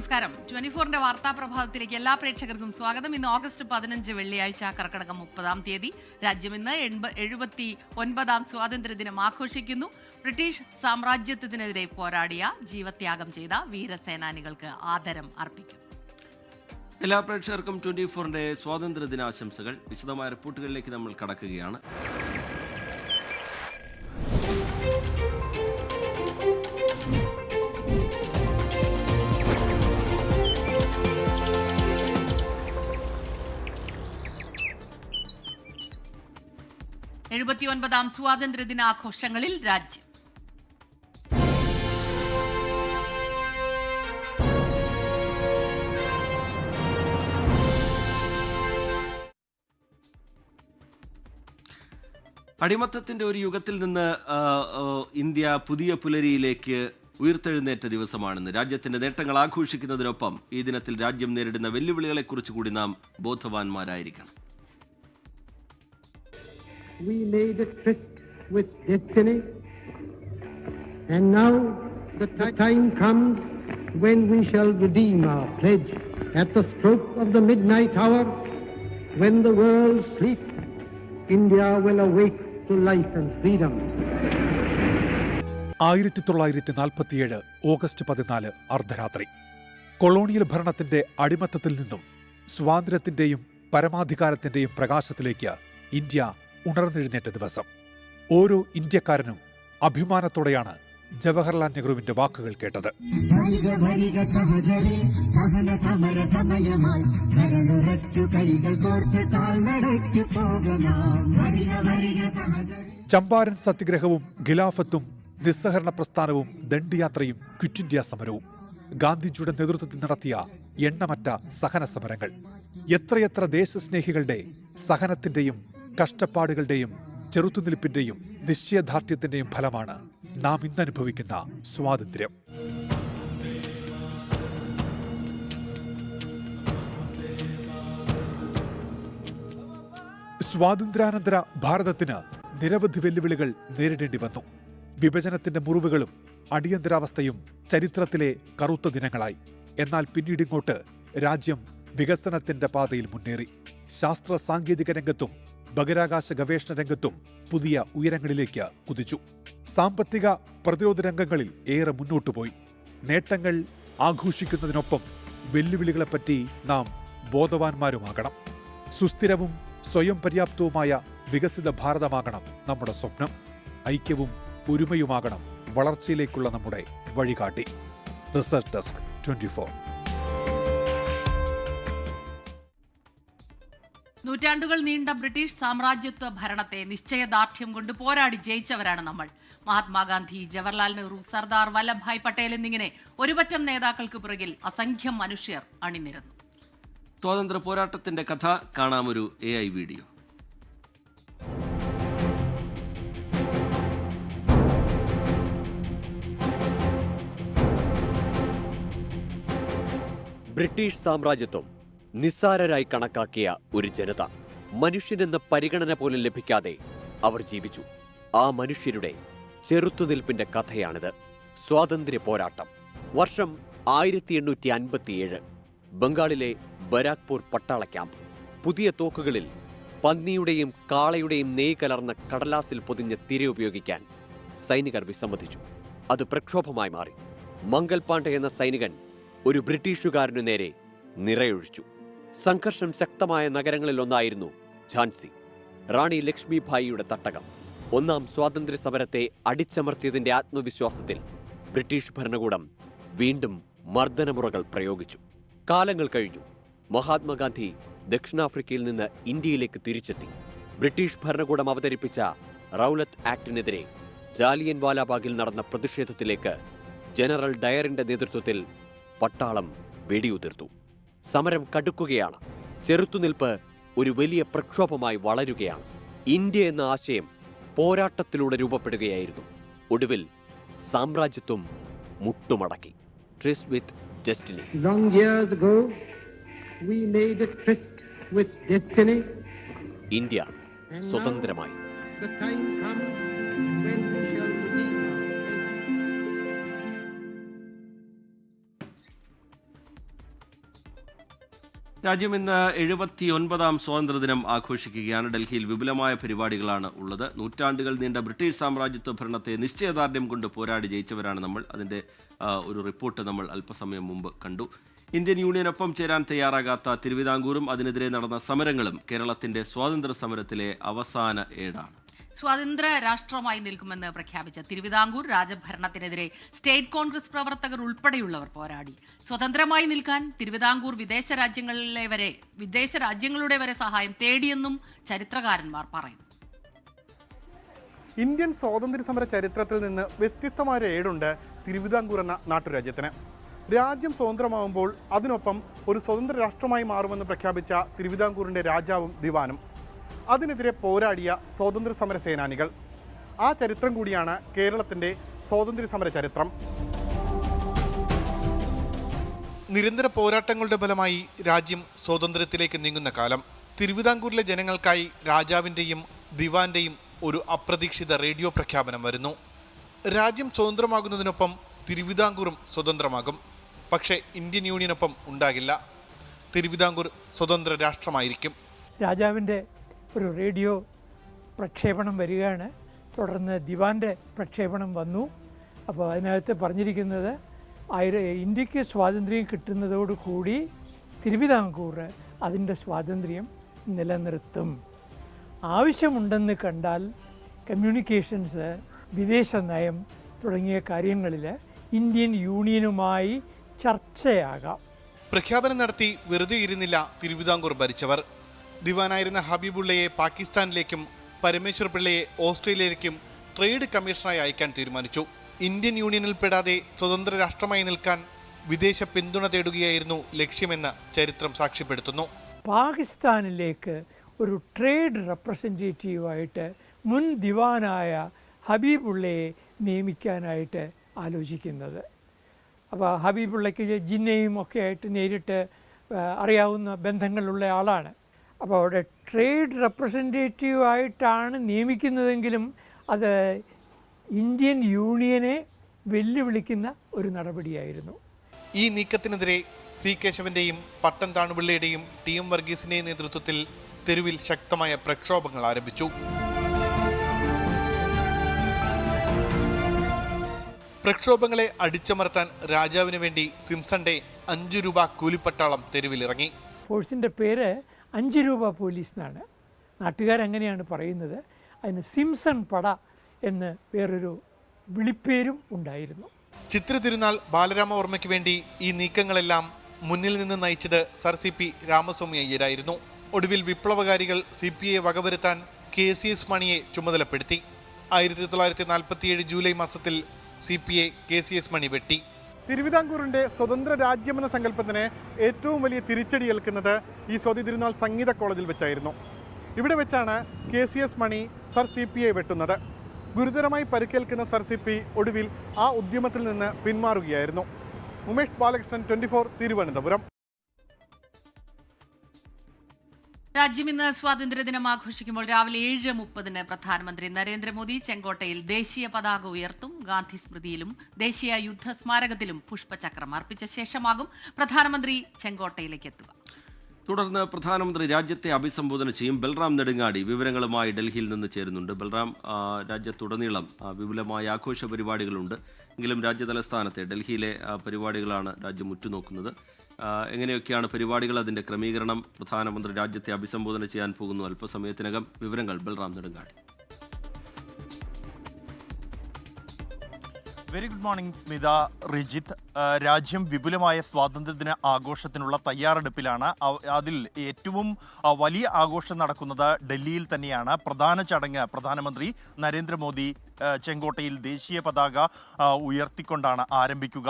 നമസ്കാരം. 24-ന്റെ വാർത്താ പ്രഭാതത്തിലേക്ക് എല്ലാ പ്രേക്ഷകർക്കും സ്വാഗതം. ഇന്ന് ഓഗസ്റ്റ് 15 വെള്ളിയാഴ്ച, കർക്കിടകം 30-ാം തീയതി. രാജ്യം ഇന്ന് 79-ാം സ്വാതന്ത്ര്യദിനം ആഘോഷിക്കുന്നു. ബ്രിട്ടീഷ് സാമ്രാജ്യത്വത്തിനെതിരെ പോരാടിയ, ജീവത്യാഗം ചെയ്ത വീരസേനാനികൾക്ക് ആദരം അർപ്പിക്കുന്നു. എല്ലാ പ്രേക്ഷകർക്കും 24-ന്റെ സ്വാതന്ത്ര്യദിനാശംസകൾ. വിശദമായ റിപ്പോർട്ടുകളിലേക്ക് നമ്മൾ കടക്കുകയാണ്. ാം സ്വാതന്ത്ര്യദിനാഘോഷങ്ങളിൽ രാജ്യം. അടിമത്തത്തിന്റെ ഒരു യുഗത്തിൽ നിന്ന് ഇന്ത്യ പുതിയ പുലരിയിലേക്ക് ഉയർത്തെഴുന്നേറ്റ ദിവസമാണെന്ന്. രാജ്യത്തിന്റെ നേട്ടങ്ങൾ ആഘോഷിക്കുന്നതിനൊപ്പം ഈ ദിനത്തിൽ രാജ്യം നേരിടുന്ന വെല്ലുവിളികളെക്കുറിച്ച് കൂടി നാം ബോധവാന്മാരായിരിക്കണം. We made a tryst with destiny, and now the time comes when we shall redeem our pledge. At the stroke of the midnight hour, when the world sleeps, India will awake to life and freedom. 1947 August 14 അർദ്ധരാത്രി. Colonial ഭരണത്തിന്റെ അടിമത്തത്തിൽ നിന്നും സ്വാതന്ത്ര്യത്തിന്റെയും പരമാധികാരത്തിന്റെയും പ്രകാശത്തിലേക്ക് India ഉണർന്നെഴുന്നേറ്റ ദിവസം. ഓരോ ഇന്ത്യക്കാരനും അഭിമാനത്തോടെയാണ് ജവഹർലാൽ നെഹ്റുവിന്റെ വാക്കുകൾ കേട്ടത്. ചമ്പാരൻ സത്യഗ്രഹവും ഖിലാഫത്തും നിസ്സഹരണ പ്രസ്ഥാനവും ദണ്ഡിയാത്രയും ക്വിറ്റ് ഇന്ത്യ സമരവും ഗാന്ധിജിയുടെ നേതൃത്വത്തിൽ നടത്തിയ എണ്ണമറ്റ സഹന സമരങ്ങൾ, എത്രയെത്ര ദേശസ്നേഹികളുടെ സഹനത്തിന്റെയും കഷ്ടപ്പാടുകളുടെയും ചെറുത്തുനിൽപ്പിന്റെയും നിശ്ചയദാർഢ്യത്തിന്റെയും ഫലമാണ് നാം ഇന്നനുഭവിക്കുന്ന സ്വാതന്ത്ര്യം. സ്വാതന്ത്ര്യാനന്തര ഭാരതത്തിന് നിരവധി വെല്ലുവിളികൾ നേരിടേണ്ടി വന്നു. വിഭജനത്തിന്റെ മുറിവുകളും അടിയന്തരാവസ്ഥയും ചരിത്രത്തിലെ കറുത്ത ദിനങ്ങളായി. എന്നാൽ പിന്നീടിങ്ങോട്ട് രാജ്യം വികസനത്തിന്റെ പാതയിൽ മുന്നേറി. ശാസ്ത്ര സാങ്കേതിക രംഗത്തും ബഹിരാകാശ ഗവേഷണ രംഗത്തും പുതിയ ഉയരങ്ങളിലേക്ക് കുതിച്ചു. സാമ്പത്തിക പ്രതിരോധ രംഗങ്ങളിൽ ഏറെ മുന്നോട്ടുപോയി. നേട്ടങ്ങൾ ആഘോഷിക്കുന്നതിനൊപ്പം വെല്ലുവിളികളെപ്പറ്റി നാം ബോധവാന്മാരുമാകണം. സുസ്ഥിരവും സ്വയം പര്യാപ്തവുമായ വികസിത ഭാരതമാകണം നമ്മുടെ സ്വപ്നം. ഐക്യവും ഒരുമയുമാകണം വളർച്ചയിലേക്കുള്ള നമ്മുടെ വഴികാട്ടി. Research desk 24. നൂറ്റാണ്ടുകൾ നീണ്ട ബ്രിട്ടീഷ് സാമ്രാജ്യത്വ ഭരണത്തെ നിശ്ചയദാർഢ്യം കൊണ്ട് പോരാടി ജയിച്ചവരാണ് നമ്മൾ. മഹാത്മാഗാന്ധി, ജവഹർലാൽ നെഹ്റു, സർദാർ വല്ലഭായ് പട്ടേൽ എന്നിങ്ങനെ ഒരുപറ്റം നേതാക്കൾക്ക് പുറകിൽ അസംഖ്യം മനുഷ്യർ അണിനിരന്നു. സ്വാതന്ത്ര്യ പോരാട്ടത്തിന്റെ കഥ കാണാമൊരു AI വീഡിയോ. ബ്രിട്ടീഷ് സാമ്രാജ്യത്വം നിസ്സാരരായി കണക്കാക്കിയ ഒരു ജനത. മനുഷ്യനെന്ന പരിഗണന പോലും ലഭിക്കാതെ അവർ ജീവിച്ചു. ആ മനുഷ്യരുടെ ചെറുത്തുനിൽപ്പിന്റെ കഥയാണിത്. സ്വാതന്ത്ര്യ പോരാട്ടം. വർഷം 1857. ബംഗാളിലെ ബരാക്പൂർ പട്ടാള ക്യാമ്പ്. പുതിയ തോക്കുകളിൽ പന്നിയുടെയും കാളയുടെയും നെയ് കലർന്ന കടലാസിൽ പൊതിഞ്ഞ തിര ഉപയോഗിക്കാൻ സൈനികർ വിസമ്മതിച്ചു. അത് പ്രക്ഷോഭമായി മാറി. മംഗൽ പാണ്ഡെ എന്ന സൈനികൻ ഒരു ബ്രിട്ടീഷുകാരനു നേരെ നിറയൊഴിച്ചു. സംഘർഷം ശക്തമായ നഗരങ്ങളിലൊന്നായിരുന്നു ഝാൻസി, റാണി ലക്ഷ്മിഭായിയുടെ തട്ടകം. ഒന്നാം സ്വാതന്ത്ര്യ സമരത്തെ അടിച്ചമർത്തിയതിന്റെ ആത്മവിശ്വാസത്തിൽ ബ്രിട്ടീഷ് ഭരണകൂടം വീണ്ടും മർദ്ദനമുറകൾ പ്രയോഗിച്ചു. കാലങ്ങൾ കഴിഞ്ഞു. മഹാത്മാഗാന്ധി ദക്ഷിണാഫ്രിക്കയിൽ നിന്ന് ഇന്ത്യയിലേക്ക് തിരിച്ചെത്തി. ബ്രിട്ടീഷ് ഭരണകൂടം അവതരിപ്പിച്ച റൗലത്ത് ആക്ടിനെതിരെ ജാലിയൻ വാലാബാഗിൽ നടന്ന പ്രതിഷേധത്തിലേക്ക് ജനറൽ ഡയറിന്റെ നേതൃത്വത്തിൽ പട്ടാളം വെടിയുതിർത്തു. സമരം കടുക്കുകയാണ്. ചെറുത്തുനിൽപ്പ് ഒരു വലിയ പ്രക്ഷോഭമായി വളരുകയാണ്. ഇന്ത്യ എന്ന ആശയം പോരാട്ടത്തിലൂടെ രൂപപ്പെടുകയായിരുന്നു. ഒടുവിൽ സാമ്രാജ്യത്വം മുട്ടുമടക്കി. Tryst with destiny. Long years ago, we made a tryst with destiny. India സ്വതന്ത്രമായി. The time comes when we shall redeem our pledge. രാജ്യം ഇന്ന് 79ാം സ്വാതന്ത്ര്യദിനം ആഘോഷിക്കുകയാണ്. ഡൽഹിയിൽ വിപുലമായ പരിപാടികളാണ് ഉള്ളത്. നൂറ്റാണ്ടുകൾ നീണ്ട ബ്രിട്ടീഷ് സാമ്രാജ്യത്വ ഭരണത്തെ നിശ്ചയദാർഢ്യം കൊണ്ട് പോരാടി ജയിച്ചവരാണ് നമ്മൾ. അതിൻ്റെ ഒരു റിപ്പോർട്ട് നമ്മൾ അല്പസമയം മുമ്പ് കണ്ടു. ഇന്ത്യൻ യൂണിയനൊപ്പം ചേരാൻ തയ്യാറാകാത്ത തിരുവിതാംകൂറും അതിനെതിരെ നടന്ന സമരങ്ങളും കേരളത്തിന്റെ സ്വാതന്ത്ര്യ സമരത്തിലെ അവസാന ഏടാണ്. സ്വതന്ത്ര രാഷ്ട്രമായി നിൽക്കുമെന്ന് പ്രഖ്യാപിച്ച തിരുവിതാംകൂർ രാജഭരണത്തിനെതിരെ സ്റ്റേറ്റ് കോൺഗ്രസ് പ്രവർത്തകർ ഉൾപ്പെടെയുള്ളവർ പോരാടി. സ്വതന്ത്രമായി നിൽക്കാൻ തിരുവിതാംകൂർ വിദേശ രാജ്യങ്ങളുടെ വരെ സഹായം തേടിയെന്നും ചരിത്രകാരന്മാർ പറയുന്നു. ഇന്ത്യൻ സ്വാതന്ത്ര്യ സമര ചരിത്രത്തിൽ നിന്ന് വ്യത്യസ്തമായ ഏടുണ്ട് തിരുവിതാംകൂർ എന്ന നാട്ടുരാജ്യത്തിന്. രാജ്യം സ്വതന്ത്രമാവുമ്പോൾ അതിനൊപ്പം ഒരു സ്വതന്ത്ര രാഷ്ട്രമായി മാറുമെന്ന് പ്രഖ്യാപിച്ച തിരുവിതാംകൂറിൻ്റെ രാജാവും ദിവാനും, അതിനെതിരെ പോരാടിയ സ്വാതന്ത്ര്യ സമര സേനാനികൾ, ആ ചരിത്രം കൂടിയാണ് കേരളത്തിൻ്റെ സ്വാതന്ത്ര്യ സമര ചരിത്രം. നിരന്തര പോരാട്ടങ്ങളുടെ ഫലമായി രാജ്യം സ്വാതന്ത്ര്യത്തിലേക്ക് നീങ്ങുന്ന കാലം. തിരുവിതാംകൂറിലെ ജനങ്ങൾക്കായി രാജാവിൻ്റെയും ദിവാന്റെയും ഒരു അപ്രതീക്ഷിത റേഡിയോ പ്രഖ്യാപനം വരുന്നു. രാജ്യം സ്വതന്ത്രമാകുന്നതിനൊപ്പം തിരുവിതാംകൂറും സ്വതന്ത്രമാകും. പക്ഷേ ഇന്ത്യൻ യൂണിയനൊപ്പം ഉണ്ടാകില്ല. തിരുവിതാംകൂർ സ്വതന്ത്ര രാഷ്ട്രമായിരിക്കും. രാജാവിൻ്റെ ഒരു റേഡിയോ പ്രക്ഷേപണം വരികയാണ്. തുടർന്ന് ദിവാൻ്റെ പ്രക്ഷേപണം വന്നു. അപ്പോൾ അതിനകത്ത് പറഞ്ഞിരിക്കുന്നത് ഇന്ത്യക്ക് സ്വാതന്ത്ര്യം കിട്ടുന്നതോടുകൂടി തിരുവിതാംകൂർ അതിൻ്റെ സ്വാതന്ത്ര്യം നിലനിർത്തും. ആവശ്യമുണ്ടെന്ന് കണ്ടാൽ കമ്മ്യൂണിക്കേഷൻസ്, വിദേശ നയം തുടങ്ങിയ കാര്യങ്ങളിൽ ഇന്ത്യൻ യൂണിയനുമായി ചർച്ചയാകാം. പ്രഖ്യാപനം നടത്തി വെറുതെ ഇരുന്നില്ല തിരുവിതാംകൂർ ഭരിച്ചവർ. ദിവാനായിരുന്ന ഹബീബുള്ളയെ പാകിസ്ഥാനിലേക്കും പരമേശ്വർ പിള്ളയെ ഓസ്ട്രേലിയയിലേക്കും ട്രേഡ് കമ്മീഷണറായി അയക്കാൻ തീരുമാനിച്ചു. ഇന്ത്യൻ യൂണിയനിൽ പെടാതെ സ്വതന്ത്ര രാഷ്ട്രമായി നിൽക്കാൻ വിദേശ പിന്തുണ തേടുകയായിരുന്നു ലക്ഷ്യമെന്ന് ചരിത്രം സാക്ഷ്യപ്പെടുത്തുന്നു. പാകിസ്ഥാനിലേക്ക് ഒരു ട്രേഡ് റെപ്രസെൻറ്റേറ്റീവായിട്ട് മുൻ ദിവാനായ ഹബീബുള്ളയെ നിയമിക്കാനായിട്ട് ആലോചിക്കുന്നത്. അപ്പോൾ ഹബീബുള്ളയ്ക്ക് ജിന്നയും ഒക്കെ ആയിട്ട് നേരിട്ട് അറിയാവുന്ന ബന്ധങ്ങളുള്ള ആളാണ്. അപ്പോൾ അവിടെ ട്രേഡ് റെപ്രസെൻറ്റേറ്റീവായിട്ടാണ് നിയമിക്കുന്നതെങ്കിലും അത് ഇന്ത്യൻ യൂണിയനെ വെല്ലുവിളിക്കുന്ന ഒരു നടപടിയായിരുന്നു. ഈ നീക്കത്തിനെതിരെ സി കേശവന്റെയും പട്ടം താണുപിള്ളയുടെയും ടി എം വർഗീസിന്റെയും നേതൃത്വത്തിൽ തെരുവിൽ ശക്തമായ പ്രക്ഷോഭങ്ങൾ ആരംഭിച്ചു. പ്രക്ഷോഭങ്ങളെ അടിച്ചമർത്താൻ രാജാവിന് വേണ്ടി സിംസന്റെ 5 രൂപ കൂലിപ്പട്ടാളം തെരുവിലിറങ്ങി. ഫോഴ്സിൻ്റെ പേര് 5 രൂപ പോലീസ് എന്നാണ്. നാട്ടുകാരങ്ങനെയാണ് പറയുന്നത്. അതിന് സിംസൺ പട എന്ന് വേറൊരു വിളിപ്പേരും ഉണ്ടായിരുന്നു. ചിത്ര തിരുനാൾ ബാലരാമവർമ്മയ്ക്ക് വേണ്ടി ഈ നീക്കങ്ങളെല്ലാം മുന്നിൽ നിന്ന് നയിച്ചത് സർ സി പി രാമസ്വാമി അയ്യരായിരുന്നു. ഒടുവിൽ വിപ്ലവകാരികൾ CPയെ വകവരുത്താൻ KCS മണിയെ ചുമതലപ്പെടുത്തി. 1947 ജൂലൈ മാസത്തിൽ CPയെ KCS മണി വെട്ടി. തിരുവിതാംകൂറിൻ്റെ സ്വതന്ത്ര രാജ്യമെന്ന സങ്കല്പത്തിന് ഏറ്റവും വലിയ തിരിച്ചടി ഏൽക്കുന്നത് ഈ സ്വാതി തിരുനാൾ സംഗീത കോളേജിൽ വെച്ചായിരുന്നു. ഇവിടെ വെച്ചാണ് KCS മണി സർ CPയെ വെട്ടുന്നത്. ഗുരുതരമായി പരിക്കേൽക്കുന്ന സർ CP ഒടുവിൽ ആ ഉദ്യമത്തിൽ നിന്ന് പിന്മാറുകയായിരുന്നു. ഉമേഷ് ബാലകൃഷ്ണൻ, 24, തിരുവനന്തപുരം. രാജ്യം ഇന്ന് സ്വാതന്ത്ര്യദിനം ആഘോഷിക്കുമ്പോൾ രാവിലെ 7:30 പ്രധാനമന്ത്രി നരേന്ദ്രമോദി ചെങ്കോട്ടയിൽ ദേശീയ പതാക ഉയർത്തും. ഗാന്ധി സ്മൃതിയിലും ദേശീയ യുദ്ധ സ്മാരകത്തിലും പുഷ്പചക്രം അർപ്പിച്ച ശേഷമാകും പ്രധാനമന്ത്രി ചെങ്കോട്ടയിലേക്ക് എത്തുക. തുടർന്ന് പ്രധാനമന്ത്രി രാജ്യത്തെ അഭിസംബോധന ചെയ്യും. ബൽറാം നെടുങ്ങാടി വിവരങ്ങളുമായി ഡൽഹിയിൽ നിന്ന് ചേരുന്നുണ്ട്. ബൽറാം, രാജ്യത്തുടനീളം വിപുലമായ ആഘോഷ പരിപാടികളുണ്ട്. എങ്കിലും രാജ്യതലസ്ഥാനത്തെ ഡൽഹിയിലെ പരിപാടികളാണ് രാജ്യം ഉറ്റുനോക്കുന്നത്. എങ്ങനെയൊക്കെയാണ് പരിപാടികൾ, അതിൻ്റെ ക്രമീകരണം? പ്രധാനമന്ത്രി രാജ്യത്തെ അഭിസംബോധന ചെയ്യാൻ പോകുന്നു അല്പസമയത്തിനകം. വിവരങ്ങൾ Balram Nedungadi. Very good morning Smitha, Rijith. രാജ്യം വിപുലമായ സ്വാതന്ത്ര്യദിന ആഘോഷത്തിനുള്ള തയ്യാറെടുപ്പിലാണ്. അതിൽ ഏറ്റവും വലിയ ആഘോഷം നടക്കുന്നത് ഡൽഹിയിൽ തന്നെയാണ്. പ്രധാന ചടങ്ങ് പ്രധാനമന്ത്രി നരേന്ദ്രമോദി ചെങ്കോട്ടയിൽ ദേശീയ പതാക ഉയർത്തിക്കൊണ്ടാണ് ആരംഭിക്കുക.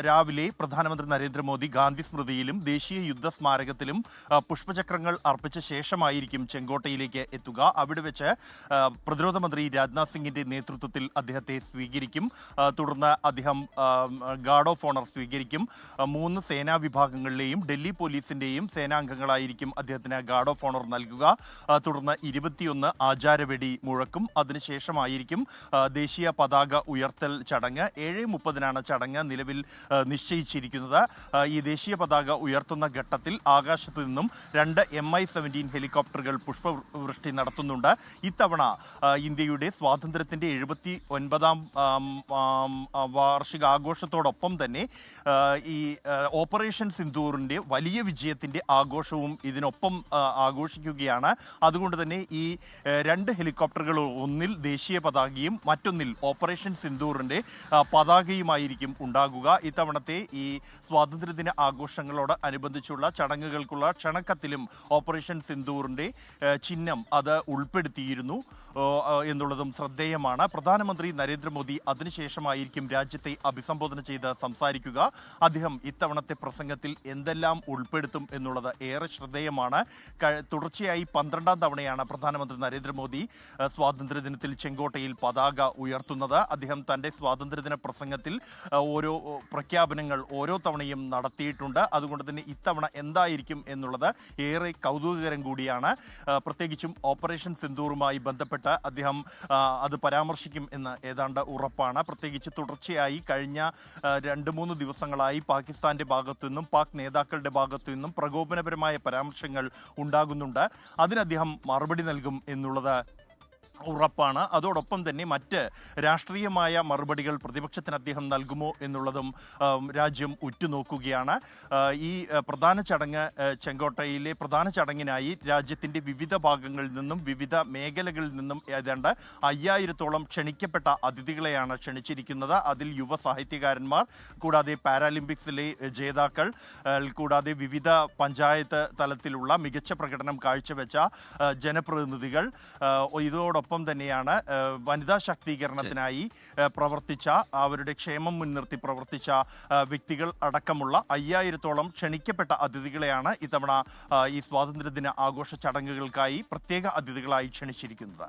രാവിലെ പ്രധാനമന്ത്രി നരേന്ദ്രമോദി ഗാന്ധി സ്മൃതിയിലും ദേശീയ യുദ്ധ സ്മാരകത്തിലും പുഷ്പചക്രങ്ങൾ അർപ്പിച്ച ശേഷമായിരിക്കും ചെങ്കോട്ടയിലേക്ക് എത്തുക. അവിടെ വെച്ച് പ്രതിരോധ മന്ത്രി രാജ്നാഥ് സിംഗിന്റെ നേതൃത്വത്തിൽ അദ്ദേഹത്തെ സ്വീകരിക്കും. സ്വീകരിക്കും. തുടർന്ന് അദ്ദേഹം ഗാർഡ് ഓഫ് ഓണർ സ്വീകരിക്കും. 3 സേനാ വിഭാഗങ്ങളിലെയും ഡൽഹി പോലീസിന്റെയും സേനാംഗങ്ങളായിരിക്കും അദ്ദേഹത്തിന് ഗാർഡ് ഓഫ് ഓണർ നൽകുക. തുടർന്ന് 21 ആചാരവെടി മുഴക്കും. അതിനുശേഷമായിരിക്കും ദേശീയ പതാക ഉയർത്തൽ ചടങ്ങ്. 7:30 ചടങ്ങ് നിലവിൽ നിശ്ചയിച്ചിരിക്കുന്നത്. ഈ ദേശീയ പതാക ഉയർത്തുന്ന ഘട്ടത്തിൽ ആകാശത്തു നിന്നും 2 MI-17 ഹെലികോപ്റ്ററുകൾ പുഷ്പവൃഷ്ടി നടത്തുന്നുണ്ട്. ഇത്തവണ ഇന്ത്യയുടെ സ്വാതന്ത്ര്യത്തിന്റെ 79ാം വാർഷികാഘോഷത്തോടൊപ്പം തന്നെ ഈ ഓപ്പറേഷൻ സിന്ദൂറിന്റെ വലിയ വിജയത്തിന്റെ ആഘോഷവും ഇതിനൊപ്പം ആഘോഷിക്കുകയാണ്. അതുകൊണ്ട് തന്നെ ഈ 2 ഹെലികോപ്റ്ററുകൾ, ഒന്നിൽ ദേശീയ പതാകയും മറ്റൊന്നിൽ ഓപ്പറേഷൻ സിന്ദൂറിന്റെ പതാകയുമായിരിക്കും ഉണ്ടാകുക. ഇത്തവണത്തെ ഈ സ്വാതന്ത്ര്യദിന ആഘോഷങ്ങളോട് അനുബന്ധിച്ചുള്ള ചടങ്ങുകൾക്കുള്ള ക്ഷണക്കത്തിലും ഓപ്പറേഷൻ സിന്ദൂറിന്റെ ചിഹ്നം അത് ഉൾപ്പെടുത്തിയിരുന്നു എന്നുള്ളതും ശ്രദ്ധേയമാണ്. പ്രധാനമന്ത്രി നരേന്ദ്രമോദി അതിനുശേഷമായിരിക്കും രാജ്യത്തെ അഭിസംബോധന ചെയ്ത് സംസാരിക്കുക. അദ്ദേഹം ഇത്തവണത്തെ പ്രസംഗത്തിൽ എന്തെല്ലാം ഉൾപ്പെടുത്തും എന്നുള്ളത് ഏറെ ശ്രദ്ധേയമാണ്. തുടർച്ചയായി 12ാം തവണയാണ് പ്രധാനമന്ത്രി നരേന്ദ്രമോദി സ്വാതന്ത്ര്യദിനത്തിൽ ചെങ്കോട്ടയിൽ പതാക ഉയർത്തുന്നത്. അദ്ദേഹം തൻ്റെ സ്വാതന്ത്ര്യദിന പ്രസംഗത്തിൽ ഓരോ പ്രഖ്യാപനങ്ങൾ ഓരോ തവണയും നടത്തിയിട്ടുണ്ട്. അതുകൊണ്ട് തന്നെ ഇത്തവണ എന്തായിരിക്കും എന്നുള്ളത് ഏറെ കൗതുകകരം കൂടിയാണ്. പ്രത്യേകിച്ചും ഓപ്പറേഷൻ സിന്ദൂറുമായി ബന്ധപ്പെട്ട് അദ്ദേഹം അത് പരാമർശിക്കും എന്ന് ഏതാണ്ട് ഉറപ്പാണ്. പ്രത്യേകിച്ച് തുടർച്ചയായി കഴിഞ്ഞ 2-3 ദിവസങ്ങളായി പാകിസ്ഥാന്റെ ഭാഗത്തു നിന്നും പാക് നേതാക്കളുടെ ഭാഗത്തു നിന്നും പ്രകോപനപരമായ പരാമർശങ്ങൾ ഉണ്ടാകുന്നുണ്ട്. അതിന് അദ്ദേഹം മറുപടി നൽകും എന്നുള്ളത് ഉറപ്പാണ്. അതോടൊപ്പം തന്നെ മറ്റ് രാഷ്ട്രീയമായ മറുപടികൾ പ്രതിപക്ഷത്തിന് അദ്ദേഹം നൽകുമോ എന്നുള്ളതും രാജ്യം ഉറ്റുനോക്കുകയാണ്. ഈ പ്രധാന ചടങ്ങ്, ചെങ്കോട്ടയിലെ പ്രധാന ചടങ്ങിനായി രാജ്യത്തിൻ്റെ വിവിധ ഭാഗങ്ങളിൽ നിന്നും വിവിധ മേഖലകളിൽ നിന്നും ഏതാണ്ട് 5000-ഓളം ക്ഷണിക്കപ്പെട്ട അതിഥികളെയാണ് ക്ഷണിച്ചിരിക്കുന്നത്. അതിൽ യുവ സാഹിത്യകാരന്മാർ, കൂടാതെ പാരാലിമ്പിക്സിലെ ജേതാക്കൾ, കൂടാതെ വിവിധ പഞ്ചായത്ത് തലത്തിലുള്ള മികച്ച പ്രകടനം കാഴ്ചവെച്ച ജനപ്രതിനിധികൾ, ഇതോടൊപ്പം തന്നെയാണ് വനിതാ ശാക്തീകരണത്തിനായി പ്രവർത്തിച്ച, അവരുടെ ക്ഷേമം മുൻനിർത്തി പ്രവർത്തിച്ച വ്യക്തികൾ അടക്കമുള്ള 5000-ഓളം ക്ഷണിക്കപ്പെട്ട അതിഥികളെയാണ് ഇത്തവണ ഈ സ്വാതന്ത്ര്യദിന ആഘോഷ ചടങ്ങുകൾക്കായി പ്രത്യേക അതിഥികളായി ക്ഷണിച്ചിരിക്കുന്നത്.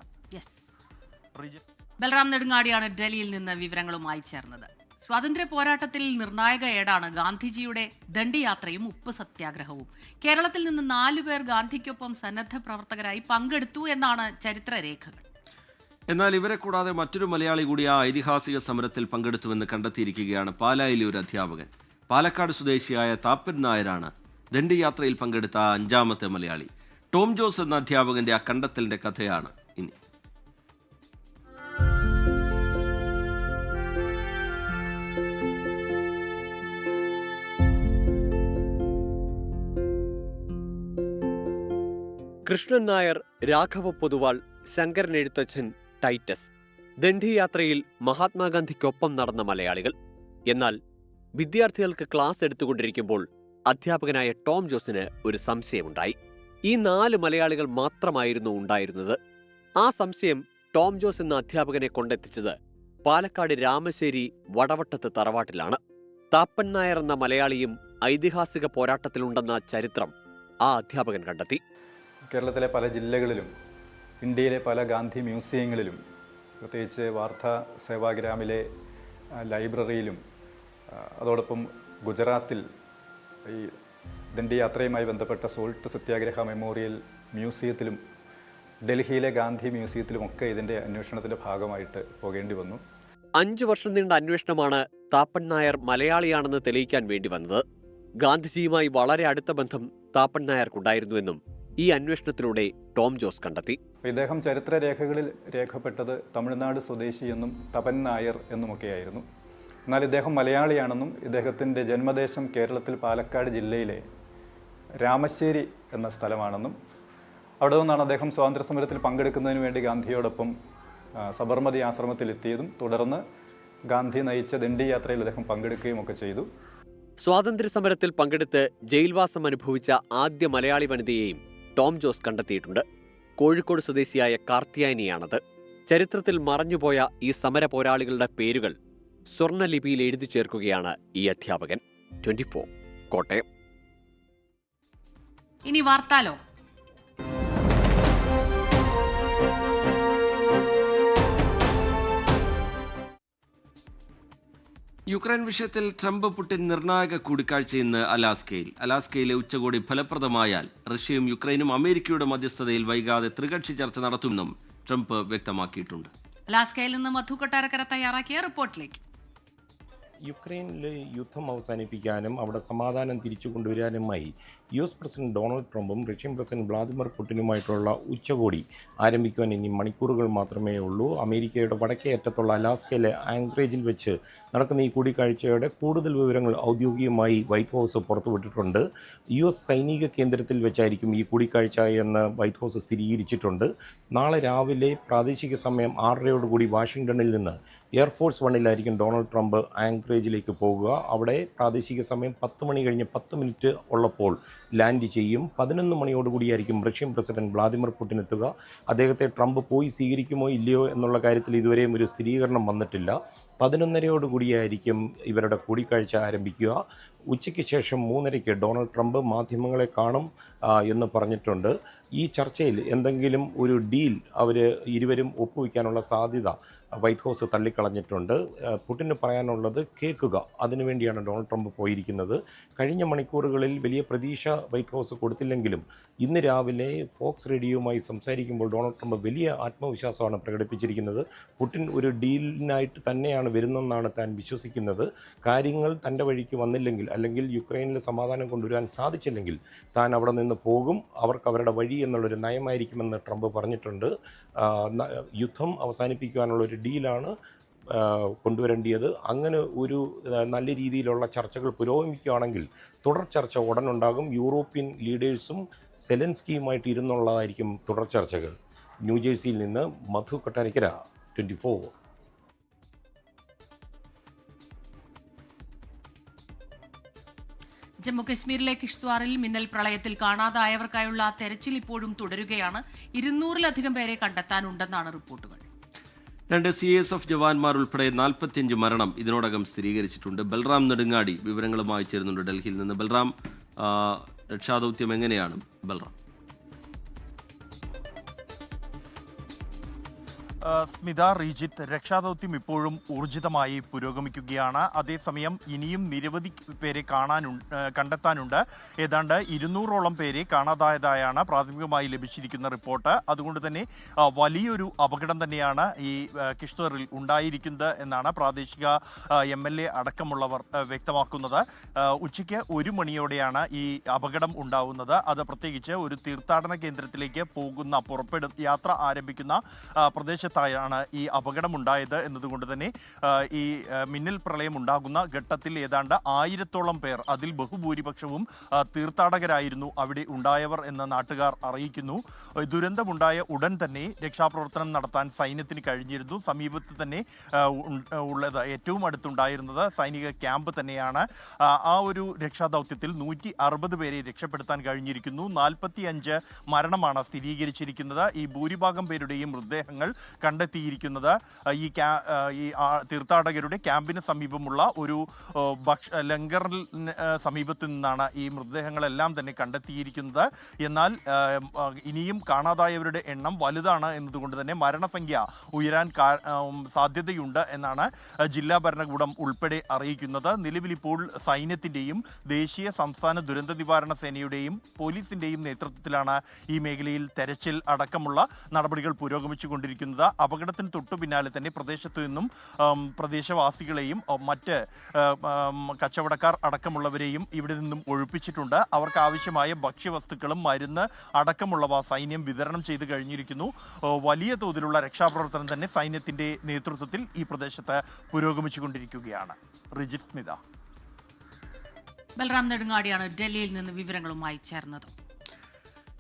ബൽറാം നെടുങ്ങാടിയാണ് ഡൽഹിയിൽ നിന്ന് വിവരങ്ങളുമായി ചേർന്നത്. സ്വാതന്ത്ര്യ പോരാട്ടത്തിൽ നിർണായക ഏടാണ് ഗാന്ധിജിയുടെ ദണ്ഡിയാത്രയും ഉപ്പ് സത്യാഗ്രഹവും. കേരളത്തിൽ നിന്ന് 4 പേർ ഗാന്ധിക്കൊപ്പം സന്നദ്ധ പ്രവർത്തകരായി പങ്കെടുത്തു എന്നാണ് ചരിത്രരേഖകൾ. എന്നാൽ ഇവരെ കൂടാതെ മറ്റൊരു മലയാളി കൂടി ആ ഐതിഹാസിക സമരത്തിൽ പങ്കെടുത്തുവെന്ന് കണ്ടെത്തിയിരിക്കുകയാണ് പാലായിലെ ഒരു അധ്യാപകൻ. പാലക്കാട് സ്വദേശിയായ താപ്പൻ നായരാണ് ദണ്ഡിയാത്രയിൽ പങ്കെടുത്ത 5ാമത്തെ മലയാളി. ടോം ജോസ് എന്ന അധ്യാപകന്റെ ആ കണ്ടെത്തലിന്റെ കഥയാണ് ഇനി. കൃഷ്ണൻ നായർ, രാഘവ പൊതുവാൾ, ശങ്കരൻ എഴുത്തച്ഛൻ, ടൈറ്റസ് ദണ്ഡിയാത്രയിൽ മഹാത്മാഗാന്ധിക്കൊപ്പം നടന്ന മലയാളികൾ. എന്നാൽ വിദ്യാർത്ഥികൾക്ക് ക്ലാസ് എടുത്തുകൊണ്ടിരിക്കുമ്പോൾ അധ്യാപകനായ ടോം ജോസിന് ഒരു സംശയമുണ്ടായി. ഈ 4 മലയാളികൾ മാത്രമായിരുന്നു ഉണ്ടായിരുന്നത്. ആ സംശയം ടോം ജോസ് എന്ന അധ്യാപകനെ കൊണ്ടെത്തിച്ചത് പാലക്കാട് രാമശ്ശേരി വടവട്ടത്ത് തറവാട്ടിലാണ്. താപ്പൻ നായർ എന്ന മലയാളിയും ഐതിഹാസിക പോരാട്ടത്തിലുണ്ടെന്ന ചരിത്രം ആ അധ്യാപകൻ കണ്ടെത്തി. കേരളത്തിലെ പല ജില്ലകളിലും ഇന്ത്യയിലെ പല ഗാന്ധി മ്യൂസിയങ്ങളിലും, പ്രത്യേകിച്ച് വാർത്താ സേവാഗ്രാമിലെ ലൈബ്രറിയിലും, അതോടൊപ്പം ഗുജറാത്തിൽ ഈ ദണ്ഡിയാത്രയുമായി ബന്ധപ്പെട്ട സോൾട്ട് സത്യാഗ്രഹ മെമ്മോറിയൽ മ്യൂസിയത്തിലും, ഡൽഹിയിലെ ഗാന്ധി മ്യൂസിയത്തിലുമൊക്കെ ഇതിൻ്റെ അന്വേഷണത്തിൻ്റെ ഭാഗമായിട്ട് പോകേണ്ടി വന്നു. 5 വർഷം നീണ്ട അന്വേഷണമാണ് താപ്പൻ നായർ മലയാളിയാണെന്ന് തെളിയിക്കാൻ വേണ്ടി വന്നത്. ഗാന്ധിജിയുമായി വളരെ അടുത്ത ബന്ധം താപ്പൻ നായർക്കുണ്ടായിരുന്നുവെന്നും ഈ അന്വേഷണത്തിലൂടെ ടോം ജോസ് കണ്ടെത്തി. ഇദ്ദേഹം ചരിത്രരേഖകളിൽ രേഖപ്പെട്ടത് തമിഴ്നാട് സ്വദേശിയെന്നും തപൻ നായർ എന്നുമൊക്കെയായിരുന്നു. എന്നാൽ ഇദ്ദേഹം മലയാളിയാണെന്നും ഇദ്ദേഹത്തിൻ്റെ ജന്മദേശം കേരളത്തിൽ പാലക്കാട് ജില്ലയിലെ രാമശ്ശേരി എന്ന സ്ഥലമാണെന്നും അവിടെ നിന്നാണ് അദ്ദേഹം സ്വാതന്ത്ര്യസമരത്തിൽ പങ്കെടുക്കുന്നതിന് വേണ്ടി ഗാന്ധിയോടൊപ്പം സബർമതി ആശ്രമത്തിലെത്തിയതും തുടർന്ന് ഗാന്ധി നയിച്ച ദണ്ഡിയാത്രയിൽ അദ്ദേഹം പങ്കെടുക്കുകയും ഒക്കെ ചെയ്തു. സ്വാതന്ത്ര്യസമരത്തിൽ പങ്കെടുത്ത് ജയിൽവാസം അനുഭവിച്ച ആദ്യ മലയാളി വനിതയെയും ടോം ജോസ് കണ്ടെത്തിയിട്ടുണ്ട്. കോഴിക്കോട് സ്വദേശിയായ കാർത്തിയായനിയാണത്. ചരിത്രത്തിൽ മറഞ്ഞുപോയ ഈ സമര പോരാളികളുടെ പേരുകൾ സ്വർണ്ണലിപിയിൽ എഴുതി ചേർക്കുകയാണ് ഈ അധ്യാപകൻ. 24 കോട്ടയം. ഇനി വാർത്താലോ. യുക്രൈൻ വിഷയത്തിൽ ട്രംപ് പുടിൻ നിർണായക കൂടിക്കാഴ്ച ഇന്ന് അലാസ്കയിലെ ഉച്ചകോടി ഫലപ്രദമായാൽ റഷ്യയും യുക്രൈനും അമേരിക്കയുടെ മധ്യസ്ഥതയിൽ വൈകാതെ ത്രികക്ഷി ചർച്ച നടത്തുമെന്നും ട്രംപ് വ്യക്തമാക്കിയിട്ടുണ്ട്. അലാസ്കയിൽ നിന്ന് മധു കൊട്ടാരക്കര തയ്യാറാക്കിയ റിപ്പോർട്ടിലേക്ക്. യുക്രൈനിൽ യുദ്ധം അവസാനിപ്പിക്കാനും അവിടെ സമാധാനം തിരിച്ചു കൊണ്ടുവരാനുമായി US പ്രസിഡന്റ് ഡൊണാൾഡ് ട്രംപും റഷ്യൻ പ്രസിഡന്റ് വ്ളാദിമിർ പുടിനുമായിട്ടുള്ള ഉച്ചകോടി ആരംഭിക്കുവാൻ ഇനി മണിക്കൂറുകൾ മാത്രമേ ഉള്ളൂ. അമേരിക്കയുടെ വടക്കേ അറ്റത്തുള്ള അലാസ്കയിലെ ആങ്ക്രേജിൽ വെച്ച് നടക്കുന്ന ഈ കൂടിക്കാഴ്ചയുടെ കൂടുതൽ വിവരങ്ങൾ ഔദ്യോഗികമായി വൈറ്റ് ഹൗസ് പുറത്തുവിട്ടിട്ടുണ്ട്. US സൈനിക കേന്ദ്രത്തിൽ വെച്ചായിരിക്കും ഈ കൂടിക്കാഴ്ച എന്ന് വൈറ്റ് ഹൗസ് സ്ഥിരീകരിച്ചിട്ടുണ്ട്. നാളെ രാവിലെ പ്രാദേശിക സമയം 6:30 വാഷിംഗ്ടണിൽ നിന്ന് എയർഫോഴ്സ് വണ്ണിലായിരിക്കും ഡൊണാൾഡ് ട്രംപ് ആങ്ക്രേജിലേക്ക് പോകുക. അവിടെ പ്രാദേശിക സമയം 10 മണി കഴിഞ്ഞ് 10 മിനിറ്റ് ഉള്ളപ്പോൾ ലാൻഡ് ചെയ്യും. 11 മണിയോടുകൂടിയായിരിക്കും റഷ്യൻ പ്രസിഡന്റ് വ്ളാദിമിർ പുടിൻ എത്തുക. അദ്ദേഹത്തെ ട്രംപ് പോയി സ്വീകരിക്കുമോ ഇല്ലയോ എന്നുള്ള കാര്യത്തിൽ ഇതുവരെയും ഒരു സ്ഥിരീകരണം വന്നിട്ടില്ല. 11:30 ഇവരുടെ കൂടിക്കാഴ്ച ആരംഭിക്കുക. ഉച്ചയ്ക്ക് ശേഷം 3:30 ഡൊണാൾഡ് ട്രംപ് മാധ്യമങ്ങളെ കാണും എന്ന് പറഞ്ഞിട്ടുണ്ട്. ഈ ചർച്ചയിൽ എന്തെങ്കിലും ഒരു ഡീൽ ഇരുവരും ഒപ്പുവയ്ക്കാനുള്ള സാധ്യത വൈറ്റ് ഹൗസ് തള്ളിക്കളഞ്ഞിട്ടുണ്ട്. പുടിന് പറയാനുള്ളത് കേൾക്കുക, അതിനുവേണ്ടിയാണ് ഡൊണാൾഡ് ട്രംപ് പോയിരിക്കുന്നത്. കഴിഞ്ഞ മണിക്കൂറുകളിൽ വലിയ പ്രതീക്ഷ വൈറ്റ് ഹൗസ് കൊടുത്തില്ലെങ്കിലും ഇന്ന് രാവിലെ ഫോക്സ് റേഡിയോയുമായി സംസാരിക്കുമ്പോൾ ഡൊണാൾഡ് ട്രംപ് വലിയ ആത്മവിശ്വാസമാണ് പ്രകടിപ്പിച്ചിരിക്കുന്നത്. പുടിൻ ഒരു ഡീലിനായിട്ട് തന്നെയാണ് വരുന്നതെന്നാണ് താൻ വിശ്വസിക്കുന്നത്. കാര്യങ്ങൾ തൻ്റെ വഴിക്ക് വന്നില്ലെങ്കിൽ, അല്ലെങ്കിൽ യുക്രൈനിൽ സമാധാനം കൊണ്ടുവരാൻ സാധിച്ചില്ലെങ്കിൽ താൻ അവിടെ നിന്ന് പോകും, അവർക്ക് അവരുടെ വഴി എന്നുള്ളൊരു നയമായിരിക്കുമെന്ന് ട്രംപ് പറഞ്ഞിട്ടുണ്ട്. യുദ്ധം അവസാനിപ്പിക്കുവാനുള്ളൊരു ഡീലാണ് കൊണ്ടുവരേണ്ടത്. അങ്ങനെ ഒരു നല്ല രീതിയിലുള്ള ചർച്ചകൾ പുരോഗമിക്കുകയാണെങ്കിൽ തുടർ ചർച്ച ഉടനുണ്ടാകും. യൂറോപ്യൻ ലീഡേഴ്സും സെലൻസ്കിയുമായിട്ട് ഇരുന്നുള്ളതായിരിക്കും തുടർ ചർച്ചകൾ. ന്യൂജേഴ്സിയിൽ നിന്ന് മധു കൊട്ടാരക്കര, 24. ജമ്മുകശ്മീരിലെ കിഷ്ത്വാറിൽ മിന്നൽ പ്രളയത്തിൽ കാണാതായവർക്കായുള്ള തെരച്ചിൽ ഇപ്പോഴും തുടരുകയാണ്. 200-ലധികം പേരെ കണ്ടെത്താനുണ്ടെന്നാണ് റിപ്പോർട്ടുകൾ. 2 CSF ജവാന്മാർ ഉൾപ്പെടെ 45 മരണം ഇതിനോടകം സ്ഥിരീകരിച്ചിട്ടുണ്ട്. ബൽറാം നെടുങ്ങാടി വിവരങ്ങളുമായി ചേരുന്നുണ്ട് ഡൽഹിയിൽ നിന്ന്. ബൽറാം, രക്ഷാദൗത്യം എങ്ങനെയാണ് ബൽറാം? സ്മിത, റീജിത്ത്, രക്ഷാദൗത്യം ഇപ്പോഴും ഊർജിതമായി പുരോഗമിക്കുകയാണ്. അതേസമയം ഇനിയും നിരവധി പേരെ കണ്ടെത്താനുണ്ട്. ഏതാണ്ട് 200ഓളം പേരെ കാണാതായതായാണ് പ്രാഥമികമായി ലഭിച്ചിരിക്കുന്ന റിപ്പോർട്ട്. അതുകൊണ്ട് തന്നെ വലിയൊരു അപകടം തന്നെയാണ് ഈ കിഷ്ത്വാറിൽ ഉണ്ടായിരിക്കുന്നത് എന്നാണ് പ്രാദേശിക MLA അടക്കമുള്ളവർ വ്യക്തമാക്കുന്നത്. ഉച്ചയ്ക്ക് 1 മണിയോടെയാണ് ഈ അപകടം ഉണ്ടാവുന്നത്. അത് പ്രത്യേകിച്ച് ഒരു തീർത്ഥാടന കേന്ദ്രത്തിലേക്ക് പോകുന്ന യാത്ര ആരംഭിക്കുന്ന പ്രദേശത്തായാണ് ഈ അപകടമുണ്ടായത് എന്നതുകൊണ്ട് തന്നെ ഈ മിന്നൽ പ്രളയം ഉണ്ടാകുന്ന ഘട്ടത്തിൽ ഏതാണ്ട് 1000ഓളം പേർ, അതിൽ ബഹുഭൂരിപക്ഷവും തീർത്ഥാടകരായിരുന്നു അവിടെ ഉണ്ടായവർ എന്ന് നാട്ടുകാർ അറിയിക്കുന്നു. ദുരന്തമുണ്ടായ ഉടൻ തന്നെ രക്ഷാപ്രവർത്തനം നടത്താൻ സൈന്യത്തിന് കഴിഞ്ഞിരുന്നു. സമീപത്ത് തന്നെ ഉള്ളത്, ഏറ്റവും അടുത്തുണ്ടായിരുന്നത് സൈനിക ക്യാമ്പ് തന്നെയാണ്. ആ ഒരു രക്ഷാദൗത്യത്തിൽ 160 പേരെ രക്ഷപ്പെടുത്താൻ കഴിഞ്ഞിരിക്കുന്നു. 45 മരണമാണ് സ്ഥിരീകരിച്ചിരിക്കുന്നത്. ഈ ഭൂരിഭാഗം പേരുടെയും മൃതദേഹങ്ങൾ കണ്ടെത്തിയിരിക്കുന്നത് ഈ തീർത്ഥാടകരുടെ ക്യാമ്പിന് സമീപമുള്ള ഒരു ലങ്കറിന് സമീപത്തു നിന്നാണ് ഈ മൃതദേഹങ്ങളെല്ലാം തന്നെ കണ്ടെത്തിയിരിക്കുന്നത്. എന്നാൽ ഇനിയും കാണാതായവരുടെ എണ്ണം വലുതാണ് എന്നതുകൊണ്ട് തന്നെ മരണസംഖ്യ ഉയരാൻ സാധ്യതയുണ്ട് എന്നാണ് ജില്ലാ ഭരണകൂടം ഉൾപ്പെടെ അറിയിക്കുന്നത്. നിലവിലിപ്പോൾ സൈന്യത്തിൻ്റെയും ദേശീയ സംസ്ഥാന ദുരന്ത നിവാരണ സേനയുടെയും പോലീസിൻ്റെയും നേതൃത്വത്തിലാണ് ഈ മേഖലയിൽ തെരച്ചിൽ അടക്കമുള്ള നടപടികൾ പുരോഗമിച്ചുകൊണ്ടിരിക്കുന്നത്. അപകടത്തിന് തൊട്ടു പിന്നാലെ തന്നെ പ്രദേശത്തു നിന്നും പ്രദേശവാസികളെയും മറ്റ് കച്ചവടക്കാർ അടക്കമുള്ളവരെയും ഇവിടെ നിന്നും ഒഴിപ്പിച്ചിട്ടുണ്ട്. അവർക്ക് ആവശ്യമായ ഭക്ഷ്യവസ്തുക്കളും മരുന്ന് അടക്കമുള്ളവ സൈന്യം വിതരണം ചെയ്ത് കഴിഞ്ഞിരിക്കുന്നു. വലിയ തോതിലുള്ള രക്ഷാപ്രവർത്തനം തന്നെ സൈന്യത്തിന്റെ നേതൃത്വത്തിൽ ഈ പ്രദേശത്ത് പുരോഗമിച്ചുകൊണ്ടിരിക്കുകയാണ്. റിജിത്, സ്മിത. ബൽറാം നെടുങ്ങാടിയാണ് ഡൽഹിയിൽ നിന്ന് വിവരങ്ങളുമായി ചേർന്നത്.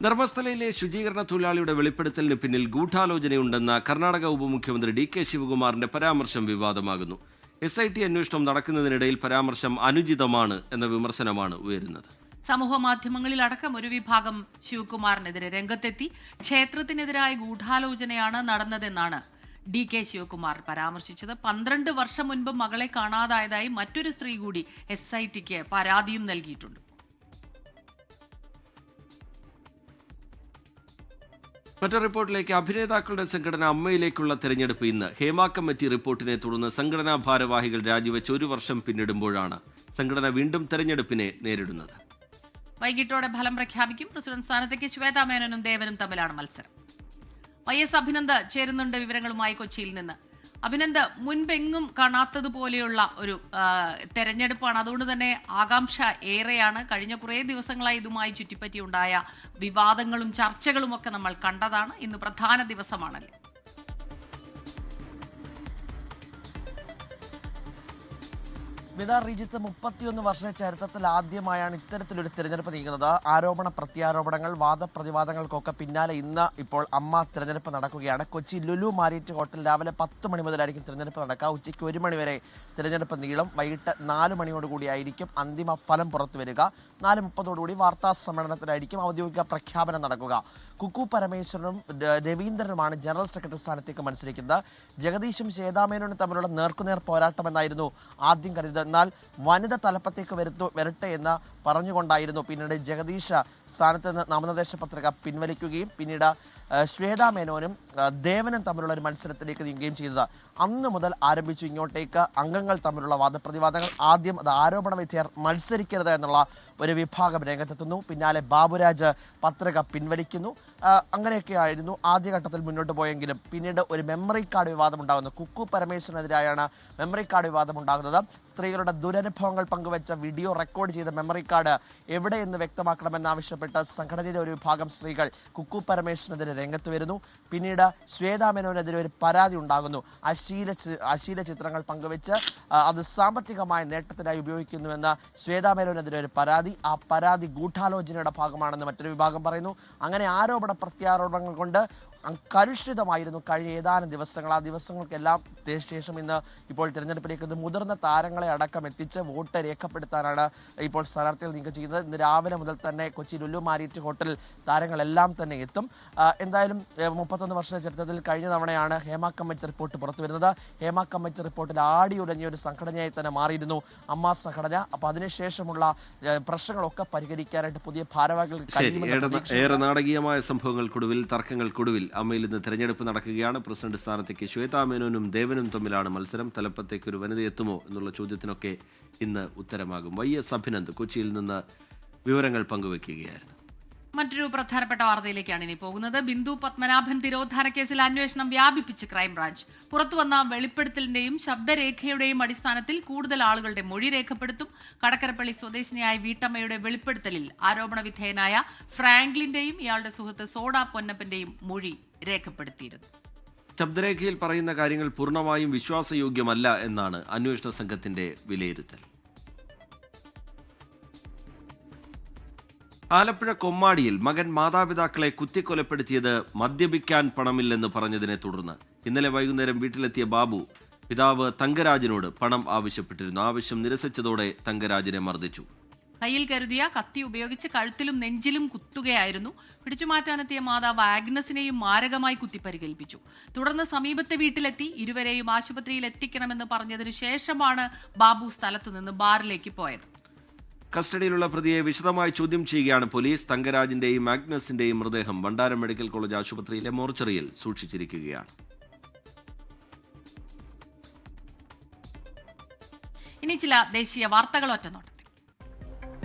ധർമ്മസ്ഥലയിലെ ശുചീകരണ തൊഴിലാളിയുടെ വെളിപ്പെടുത്തലിന് പിന്നിൽ ഗൂഢാലോചനയുണ്ടെന്ന കർണാടക ഉപമുഖ്യമന്ത്രി DK ശിവകുമാറിന്റെ പരാമർശം വിവാദമാകുന്നു. SIT അന്വേഷണം നടക്കുന്നതിനിടയിൽ പരാമർശം അനുചിതമാണ് എന്ന വിമർശനമാണ് ഉയരുന്നത്. സമൂഹ മാധ്യമങ്ങളിൽ അടക്കം ഒരു വിഭാഗം ശിവകുമാറിനെതിരെ രംഗത്തെത്തി. ക്ഷേത്രത്തിനെതിരായ ഗൂഢാലോചനയാണ് നടന്നതെന്നാണ് DK ശിവകുമാർ പരാമർശിച്ചത്. 12 വർഷം മുൻപ് മകളെ കാണാതായതായി മറ്റൊരു സ്ത്രീ കൂടി SITക്ക് പരാതിയും നൽകിയിട്ടുണ്ട്. മറ്റൊരു റിപ്പോർട്ടിലേക്ക്. അഭിനേതാക്കളുടെ സംഘടന അമ്മയിലേക്കുള്ള തെരഞ്ഞെടുപ്പ് ഇന്ന്. ഹേമ കമ്മിറ്റി റിപ്പോർട്ടിനെ തുടർന്ന് സംഘടനാ ഭാരവാഹികൾ രാജിവെച്ച് 1 വർഷം പിന്നിടുമ്പോഴാണ് സംഘടന വീണ്ടും തെരഞ്ഞെടുപ്പിനെ നേരിടുന്നത്. വൈകിട്ടോടെ ഫലം പ്രഖ്യാപിക്കും. പ്രസിഡന്റ് സ്ഥാനത്തേക്ക് ശ്വേതാ മേനോനും ദേവനും തമ്മിലാണ് മത്സരം. YS അഭിനന്ദ് ചേരുന്നുണ്ട് വിവരങ്ങളുമായി കൊച്ചിയിൽ നിന്ന്. അഭിനന്ദ്, മുൻപെങ്ങും കാണാത്തതുപോലെയുള്ള ഒരു തെരഞ്ഞെടുപ്പാണ്. അതുകൊണ്ട് തന്നെ ആകാംക്ഷ ഏറെയാണ്. കഴിഞ്ഞ കുറേ ദിവസങ്ങളായി ഇതുമായി ചുറ്റിപ്പറ്റിയുണ്ടായ വിവാദങ്ങളും ചർച്ചകളും ഒക്കെ നമ്മൾ കണ്ടതാണ്. ഇന്ന് പ്രധാന ദിവസമാണല്ലേ? സ്മിത, റിജിത്ത് 31 വർഷ ചരിത്രത്തിൽ ആദ്യമായാണ് ഇത്തരത്തിലൊരു തിരഞ്ഞെടുപ്പ് നീങ്ങുന്നത്. ആരോപണ പ്രത്യാരോപണങ്ങൾ, വാദപ്രതിവാദങ്ങൾക്കൊക്കെ പിന്നാലെ ഇന്ന് ഇപ്പോൾ അമ്മ തിരഞ്ഞെടുപ്പ് നടക്കുകയാണ്. കൊച്ചി ലുലു മാരിയറ്റ് ഹോട്ടൽ രാവിലെ 10 മണി മുതലായിരിക്കും തിരഞ്ഞെടുപ്പ് നടക്കുക. ഉച്ചയ്ക്ക് 1 മണി വരെ തിരഞ്ഞെടുപ്പ് നീളും. വൈകിട്ട് 4 മണിയോടുകൂടിയായിരിക്കും അന്തിമ ഫലം പുറത്തു വരിക. 4:30 വാർത്താ സമ്മേളനത്തിലായിരിക്കും ഔദ്യോഗിക പ്രഖ്യാപനം നടക്കുക. കുക്കു പരമേശ്വരനും രവീന്ദ്രനുമാണ് ജനറൽ സെക്രട്ടറി സ്ഥാനത്തേക്ക് മത്സരിക്കുന്നത്. ജഗദീഷും ശ്വേതാമേനോനും തമ്മിലുള്ള നേർക്കുനേർ പോരാട്ടമെന്നായിരുന്നു ആദ്യം കരുതുന്നത്. എന്നാൽ വനിത തലപ്പത്തേക്ക് വരട്ടെ എന്ന് പറഞ്ഞുകൊണ്ടായിരുന്നു പിന്നീട് ജഗദീഷ് സ്ഥാനത്ത് നിന്ന് നാമനിർദ്ദേശ പത്രിക പിൻവലിക്കുകയും പിന്നീട് ശ്വേതാ മേനോനും ദേവനും തമ്മിലുള്ള ഒരു മത്സരത്തിലേക്ക് നീങ്ങുകയും ചെയ്തത്. അന്ന് മുതൽ ആരംഭിച്ചു ഇങ്ങോട്ടേക്ക് അംഗങ്ങൾ തമ്മിലുള്ള വാദപ്രതിവാദങ്ങൾ. ആദ്യം അത് ആരോപണ വിധേയർ മത്സരിക്കരുത് എന്നുള്ള ഒരു വിഭാഗം രംഗത്തെത്തുന്നു. പിന്നാലെ ബാബുരാജ് പത്രിക പിൻവലിക്കുന്നു. അങ്ങനെയൊക്കെ ആയിരുന്നു ആദ്യഘട്ടത്തിൽ മുന്നോട്ട് പോയെങ്കിലും പിന്നീട് ഒരു മെമ്മറി കാർഡ് വിവാദം ഉണ്ടാകുന്നു. കുക്കു പരമേശ്വരനെതിരായാണ് മെമ്മറി കാർഡ് വിവാദം ഉണ്ടാകുന്നത്. സ്ത്രീകളുടെ ദുരനുഭവങ്ങൾ പങ്കുവെച്ച വീഡിയോ റെക്കോർഡ് ചെയ്ത മെമ്മറി കാർഡ് എവിടെയെന്ന് വ്യക്തമാക്കണമെന്നാവശ്യപ്പെട്ട് സംഘടനയിലെ ഒരു വിഭാഗം സ്ത്രീകൾ കുക്കു പരമേശ്വരനെതിരെ രംഗത്ത് വരുന്നു. പിന്നീട് ശ്വേതാ മേനോനെതിരെ ഒരു പരാതി ഉണ്ടാകുന്നു. അശ്ലീല ചിത്രങ്ങൾ പങ്കുവെച്ച് അത് സാമ്പത്തികമായ നേട്ടത്തിനായി ഉപയോഗിക്കുന്നുവെന്ന് ശ്വേതാ മേനോനെതിരെ ഒരു പരാതി. ആ പരാതി ഗൂഢാലോചനയുടെ ഭാഗമാണെന്ന് മറ്റൊരു വിഭാഗം പറയുന്നു. അങ്ങനെ ആരോപണ പ്രത്യാരോപണങ്ങൾ കൊണ്ട് കലുഷിതമായിരുന്നു കഴിഞ്ഞ ഏതാനും ദിവസങ്ങൾ. ആ ദിവസങ്ങൾക്കെല്ലാം ശേഷം ഇന്ന് ഇപ്പോൾ തിരഞ്ഞെടുപ്പിലേക്ക് മുതിർന്ന താരങ്ങളെ അടക്കം എത്തിച്ച് വോട്ട് രേഖപ്പെടുത്താനാണ് ഇപ്പോൾ സ്ഥാനാർത്ഥികൾ നീക്കം ചെയ്യുന്നത്. ഇന്ന് രാവിലെ മുതൽ തന്നെ കൊച്ചി ലുലു മാരിയറ്റ് ഹോട്ടലിൽ താരങ്ങളെല്ലാം തന്നെ എത്തും. എന്തായാലും 31 വർഷ ചരിത്രത്തിൽ കഴിഞ്ഞ തവണയാണ് ഹേമ കമ്മിറ്റി റിപ്പോർട്ട് പുറത്തു വരുന്നത്. ഹേമ കമ്മിറ്റി റിപ്പോർട്ടിൽ ആടിയുലഞ്ഞ ഒരു സംഘടനയായി തന്നെ മാറിയിരുന്നു അമ്മ സംഘടന. അപ്പൊ അതിനുശേഷമുള്ള പ്രശ്നങ്ങളൊക്കെ പരിഹരിക്കാനായിട്ട് പുതിയ ഭാരവാഹികൾ ഏറെ നാടകീയമായ സംഭവങ്ങൾക്കൊടുവിൽ, തർക്കങ്ങൾക്കൊടുവിൽ അമ്മയിൽ ഇന്ന് തെരഞ്ഞെടുപ്പ് നടക്കുകയാണ്. പ്രസിഡന്റ് സ്ഥാനത്തേക്ക് ശ്വേതാ മേനോനും ദേവനും തമ്മിലാണ് മത്സരം. തലപ്പത്തേക്ക് ഒരു വനിത എത്തുമോ എന്നുള്ള ചോദ്യത്തിനൊക്കെ ഇന്ന് ഉത്തരമാകും. YS അഭിനന്ദ് കൊച്ചിയിൽ നിന്ന് വിവരങ്ങൾ പങ്കുവയ്ക്കുകയായിരുന്നു. മറ്റൊരു പ്രധാനപ്പെട്ട വാർത്തയിലേക്കാണ് ഇനി പോകുന്നത്. ബിന്ദു പത്മനാഭൻ തിരോധാന കേസിൽ അന്വേഷണം വ്യാപിപ്പിച്ച് ക്രൈംബ്രാഞ്ച്. പുറത്തുവന്ന വെളിപ്പെടുത്തലിന്റെയും ശബ്ദരേഖയുടെയും അടിസ്ഥാനത്തിൽ കൂടുതൽ ആളുകളുടെ മൊഴി രേഖപ്പെടുത്തും. കടക്കരപ്പള്ളി സ്വദേശിനിയായ വീട്ടമ്മയുടെ വെളിപ്പെടുത്തലിൽ ആരോപണ വിധേയനായ ഫ്രാങ്ക്ലിന്റെയും ഇയാളുടെ സുഹൃത്ത് സോഡ പൊന്നപ്പന്റെയും മൊഴി രേഖപ്പെടുത്തിയിരുന്നു. ശബ്ദരേഖയിൽ പറയുന്ന കാര്യങ്ങൾ പൂർണ്ണമായും വിശ്വാസയോഗ്യമല്ല എന്നാണ് അന്വേഷണ സംഘത്തിന്റെ വിലയിരുത്തൽ. ആലപ്പുഴ കൊമ്മാടിയിൽ മകൻ മാതാപിതാക്കളെ കുത്തിക്കൊലപ്പെടുത്തിയത് മദ്യപിക്കാൻ പണമില്ലെന്ന് പറഞ്ഞതിനെ തുടർന്ന് ഇന്നലെ വൈകുന്നേരം വീട്ടിലെത്തിയ ബാബു പിതാവ് തങ്കരാജിനോട് പണം ആവശ്യപ്പെട്ടിരുന്നു. ആവശ്യം നിരസിച്ചതോടെ തങ്കരാജിനെ മർദ്ദിച്ചു. കയ്യിൽ കരുതിയ കത്തി ഉപയോഗിച്ച് കഴുത്തിലും നെഞ്ചിലും കുത്തുകയായിരുന്നു. പിടിച്ചുമാറ്റാനെത്തിയ മാതാവ് ആഗ്നസിനെയും മാരകമായി കുത്തിപ്പരിക്കേൽപ്പിച്ചു. തുടർന്ന് സമീപത്തെ വീട്ടിലെത്തി ഇരുവരെയും ആശുപത്രിയിൽ എത്തിക്കണമെന്ന് പറഞ്ഞതിനു ശേഷമാണ് ബാബു സ്ഥലത്തുനിന്ന് ബാറിലേക്ക് പോയത്. കസ്റ്റഡിയിലുള്ള പ്രതിയെ വിശദമായി ചോദ്യം ചെയ്യുകയാണ് പോലീസ്. തങ്കരാജിന്റെയും ആഗ്നസിന്റെയും മൃതദേഹം വണ്ടാരം മെഡിക്കൽ കോളേജ് ആശുപത്രിയിലെ മോർച്ചറിയിൽ സൂക്ഷിച്ചിരിക്കുകയാണ്. ഇനി ചില ദേശീയ വാർത്തകൾ ഒറ്റനോട്ടത്തിൽ.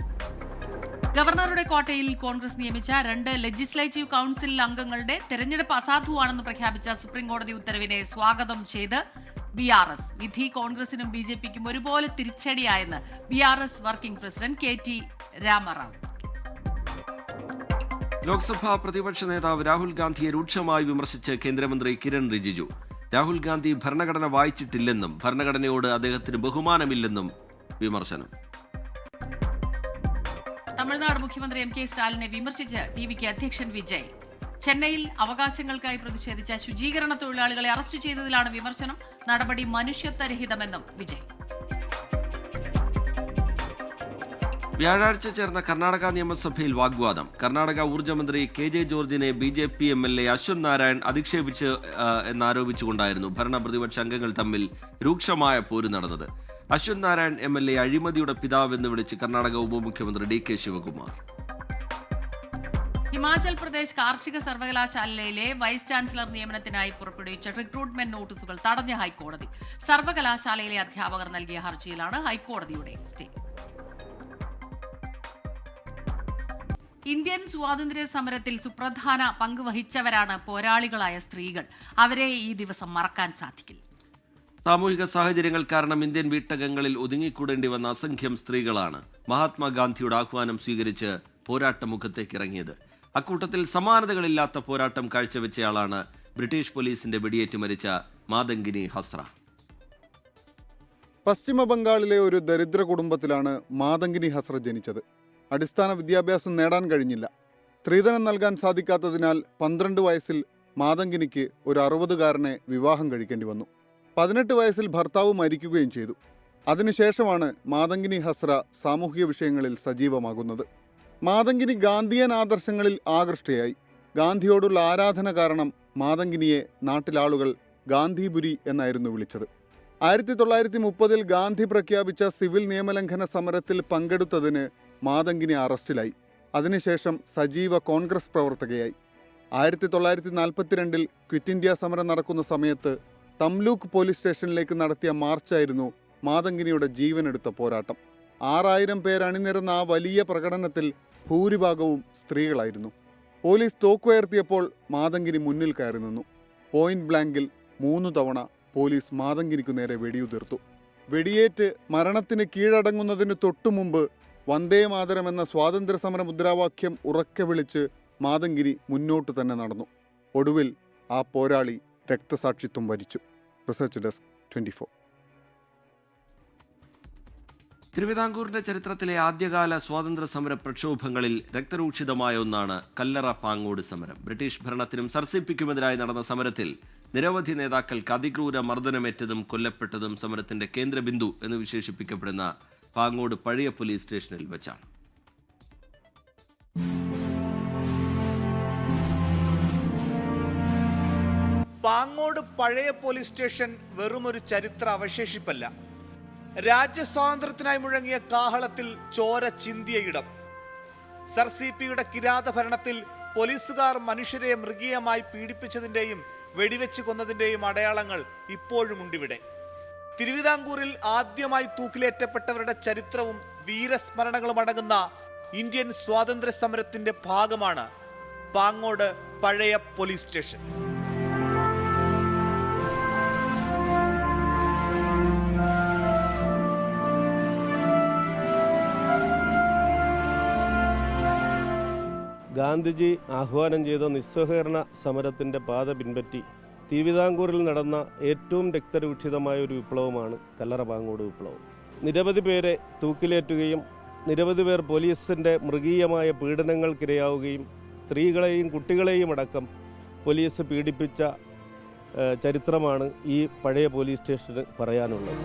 ഗവർണറുടെ കോട്ടയിൽ കോൺഗ്രസ് നിയമിച്ച 2 ലെജിസ്ലേറ്റീവ് കൌൺസിൽ അംഗങ്ങളുടെ തെരഞ്ഞെടുപ്പ് അസാധുവാണെന്ന് പ്രഖ്യാപിച്ച സുപ്രീംകോടതി ഉത്തരവിനെ സ്വാഗതം ചെയ്ത് BRS. വിധി കോൺഗ്രസിനും BJPക്കും ഒരുപോലെ തിരിച്ചടിയായെന്ന് BRS working president KT Rama Rao. Lok Sabha പ്രതിപക്ഷ നേതാവ് രാഹുൽ ഗാന്ധിയെ രൂക്ഷമായി വിമർശിച്ച് കേന്ദ്രമന്ത്രി കിരൺ റിജിജു. രാഹുൽ ഗാന്ധി ഭരണഘടന വായിച്ചിട്ടില്ലെന്നും ഭരണഘടനയോട് അദ്ദേഹത്തിന് ബഹുമാനമില്ലെന്നും വിമർശനം. തമിഴ്നാട് മുഖ്യമന്ത്രി MK സ്റ്റാലിനെ വിമർശിച്ച് TVK അധ്യക്ഷൻ വിജയ്. ചെന്നൈയിൽ അവകാശങ്ങൾക്കായി പ്രതിഷേധിച്ച ശുചീകരണ തൊഴിലാളികളെ അറസ്റ്റ് ചെയ്തതിലാണ് വിമർശനം. നടപടി മനുഷ്യത്വരഹിതമെന്നും വിജയ്. വ്യാഴാഴ്ച ചേർന്ന കർണാടക നിയമസഭയിൽ വാഗ്വാദം. കർണാടക ഊർജ്ജമന്ത്രി KJ ജോർജിനെ BJP MLA അശ്വന്ത് നാരായൺ അധിക്ഷേപിച്ച് എന്നാരോപിച്ചുകൊണ്ടായിരുന്നു ഭരണപ്രതിപക്ഷ അംഗങ്ങൾ തമ്മിൽ രൂക്ഷമായ പോര് നടന്നത്. അശ്വന്ത് നാരായൺ MLA അഴിമതിയുടെ പിതാവെന്ന് വിളിച്ച് കർണാടക ഉപമുഖ്യമന്ത്രി DK ശിവകുമാർ. ഹിമാചൽ പ്രദേശ് കാർഷിക സർവകലാശാലയിലെ വൈസ് ചാൻസലർ നിയമനത്തിനായി പുറപ്പെടുവിച്ച റിക്രൂട്ട്മെന്റ് നോട്ടീസുകൾ തടഞ്ഞ ഹൈക്കോടതി. സർവകലാശാലയിലെ അധ്യാപകർ നൽകിയ ഹർജിയിലാണ് ഹൈക്കോടതിയുടെ സ്റ്റേ. ഇന്ത്യൻ സ്വാതന്ത്ര്യ സമരത്തിൽ സുപ്രധാന പങ്ക് വഹിച്ചവരാണ് പോരാളികളായ സ്ത്രീകൾ. അവരെ ഈ ദിവസം മറക്കാൻ സാധിക്കില്ല. സാമൂഹിക സാഹചര്യങ്ങൾ കാരണം ഇന്ത്യൻ വീട്ടകങ്ങളിൽ ഒതുങ്ങിക്കൂടേണ്ടി വന്ന അസംഖ്യം സ്ത്രീകളാണ് മഹാത്മാഗാന്ധിയുടെ ആഹ്വാനം സ്വീകരിച്ച് പോരാട്ടമുഖത്തേക്ക് ഇറങ്ങിയത്. അക്കൂട്ടത്തിൽ സമാനതകളില്ലാത്ത പോരാട്ടം കാഴ്ചവെച്ചയാളാണ് ബ്രിട്ടീഷ് പോലീസിന്റെ വെടിയേറ്റ് മരിച്ച മാതങ്കിനി ഹസ്ര. പശ്ചിമ ബംഗാളിലെ ഒരു ദരിദ്ര കുടുംബത്തിലാണ് മാതങ്കിനി ഹസ്ര ജനിച്ചത്. അടിസ്ഥാന വിദ്യാഭ്യാസം നേടാൻ കഴിഞ്ഞില്ല. സ്ത്രീധനം നൽകാൻ സാധിക്കാത്തതിനാൽ 12 വയസ്സിൽ മാതങ്കിനിക്ക് ഒരു 60-കാരനെ വിവാഹം കഴിക്കേണ്ടി വന്നു. 18 വയസ്സിൽ ഭർത്താവ് മരിക്കുകയും ചെയ്തു. അതിനുശേഷമാണ് മാതങ്കിനി ഹസ്ര സാമൂഹിക വിഷയങ്ങളിൽ സജീവമാകുന്നത്. മാതങ്കിനി ഗാന്ധിയൻ ആദർശങ്ങളിൽ ആകൃഷ്ടയായി. ഗാന്ധിയോടുള്ള ആരാധന കാരണം മാതങ്കിനിയെ നാട്ടിലാളുകൾ ഗാന്ധിപുരി എന്നായിരുന്നു വിളിച്ചത്. 1930 ഗാന്ധി പ്രഖ്യാപിച്ച സിവിൽ നിയമലംഘന സമരത്തിൽ പങ്കെടുത്തതിന് മാതങ്കിനി അറസ്റ്റിലായി. അതിനുശേഷം സജീവ കോൺഗ്രസ് പ്രവർത്തകയായി. 1942 ക്വിറ്റ് ഇന്ത്യ സമരം നടക്കുന്ന സമയത്ത് തംലൂക്ക് പോലീസ് സ്റ്റേഷനിലേക്ക് നടത്തിയ മാർച്ചായിരുന്നു മാതങ്കിനിയുടെ ജീവനെടുത്ത പോരാട്ടം. 6000 പേർ അണിനിരന്ന ആ വലിയ പ്രകടനത്തിൽ ഭൂരിഭാഗവും സ്ത്രീകളായിരുന്നു. പോലീസ് തോക്കുയർത്തിയപ്പോൾ മാതങ്കിനി മുന്നിൽ കയറി നിന്നു. പോയിന്റ് ബ്ലാങ്കിൽ 3 തവണ പോലീസ് മാതങ്കിനിക്കു നേരെ വെടിയുതിർത്തു. വെടിയേറ്റ് മരണത്തിന് കീഴടങ്ങുന്നതിന് തൊട്ടുമുമ്പ് വന്ദേ മാതരം എന്ന സ്വാതന്ത്ര്യ സമര മുദ്രാവാക്യം ഉറക്കെ വിളിച്ച് മാതങ്കിനി മുന്നോട്ട് തന്നെ നടന്നു. ഒടുവിൽ ആ പോരാളി രക്തസാക്ഷിത്വം വരിച്ചു. Research desk 24. തിരുവിതാംകൂറിന്റെ ചരിത്രത്തിലെ ആദ്യകാല സ്വാതന്ത്ര്യ സമര പ്രക്ഷോഭങ്ങളിൽ രക്തരൂക്ഷിതമായ ഒന്നാണ് കല്ലറ പാങ്ങോട് സമരം. ബ്രിട്ടീഷ് ഭരണത്തിനും സർസിപ്പിക്കുമെതിരായി നടന്ന സമരത്തിൽ നിരവധി നേതാക്കൾക്ക് അതിക്രൂര മർദ്ദനമേറ്റതും കൊല്ലപ്പെട്ടതും സമരത്തിന്റെ കേന്ദ്രബിന്ദു എന്ന് വിശേഷിപ്പിക്കപ്പെടുന്ന പാങ്ങോട് പഴയ പോലീസ് സ്റ്റേഷനിൽ വെച്ചാണ്. പാങ്ങോട് പഴയ പോലീസ് സ്റ്റേഷൻ വെറുമൊരു ചരിത്ര അവശേഷിപ്പല്ല. രാജ്യസ്വാതന്ത്ര്യത്തിനായി മുഴങ്ങിയ കാഹളത്തിൽ ചോര ചിന്തിയ ഇടം. സർ CP-യുടെ കിരാത ഭരണത്തിൽ പോലീസുകാർ മനുഷ്യരെ മൃഗീയമായി പീഡിപ്പിച്ചതിന്റെയും വെടിവെച്ച് കൊന്നതിന്റെയും അടയാളങ്ങൾ ഇപ്പോഴുമുണ്ടിവിടെ. തിരുവിതാംകൂറിൽ ആദ്യമായി തൂക്കിലേറ്റപ്പെട്ടവരുടെ ചരിത്രവും വീരസ്മരണകളും അടങ്ങുന്ന ഇന്ത്യൻ സ്വാതന്ത്ര്യ സമരത്തിന്റെ ഭാഗമാണ് പാങ്ങോട് പഴയ പോലീസ് സ്റ്റേഷൻ. ഗാന്ധിജി ആഹ്വാനം ചെയ്ത നിസ്സഹകരണ സമരത്തിൻ്റെ പാത പിൻപറ്റി തിരുവിതാംകൂറിൽ നടന്ന ഏറ്റവും രക്തരൂക്ഷിതമായ ഒരു വിപ്ലവമാണ് കല്ലറ പാങ്ങോട് വിപ്ലവം. നിരവധി പേരെ തൂക്കിലേറ്റുകയും നിരവധി പേർ പോലീസിൻ്റെ മൃഗീയമായ പീഡനങ്ങൾക്കിരയാവുകയും സ്ത്രീകളെയും കുട്ടികളെയും അടക്കം പോലീസ് പീഡിപ്പിച്ച ചരിത്രമാണ് ഈ പഴയ പോലീസ് സ്റ്റേഷന് പറയാനുള്ളത്.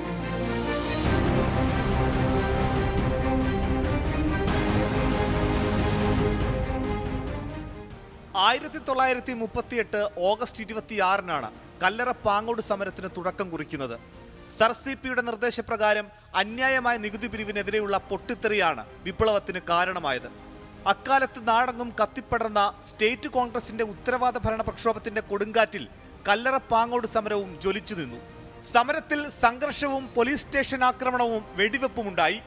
1938 ഓഗസ്റ്റ് 26-നാണ് കല്ലറ പാങ്ങോട് സമരത്തിന് തുടക്കം കുറിക്കുന്നത്. സർ CP-യുടെ നിർദ്ദേശപ്രകാരം അന്യായമായ നികുതി പിരിവിനെതിരെയുള്ള പൊട്ടിത്തെറിയാണ് വിപ്ലവത്തിന് കാരണമായത്. അക്കാലത്ത് നാടെങ്ങും കത്തിപ്പടർന്ന സ്റ്റേറ്റ് കോൺഗ്രസിന്റെ ഉത്തരവാദ ഭരണ പ്രക്ഷോഭത്തിന്റെ കൊടുങ്കാറ്റിൽ കല്ലറ പാങ്ങോട് സമരവും ജ്വലിച്ചു നിന്നു. സമരത്തിൽ സംഘർഷവും പോലീസ് സ്റ്റേഷൻ ആക്രമണവും വെടിവെപ്പുമുണ്ടായി.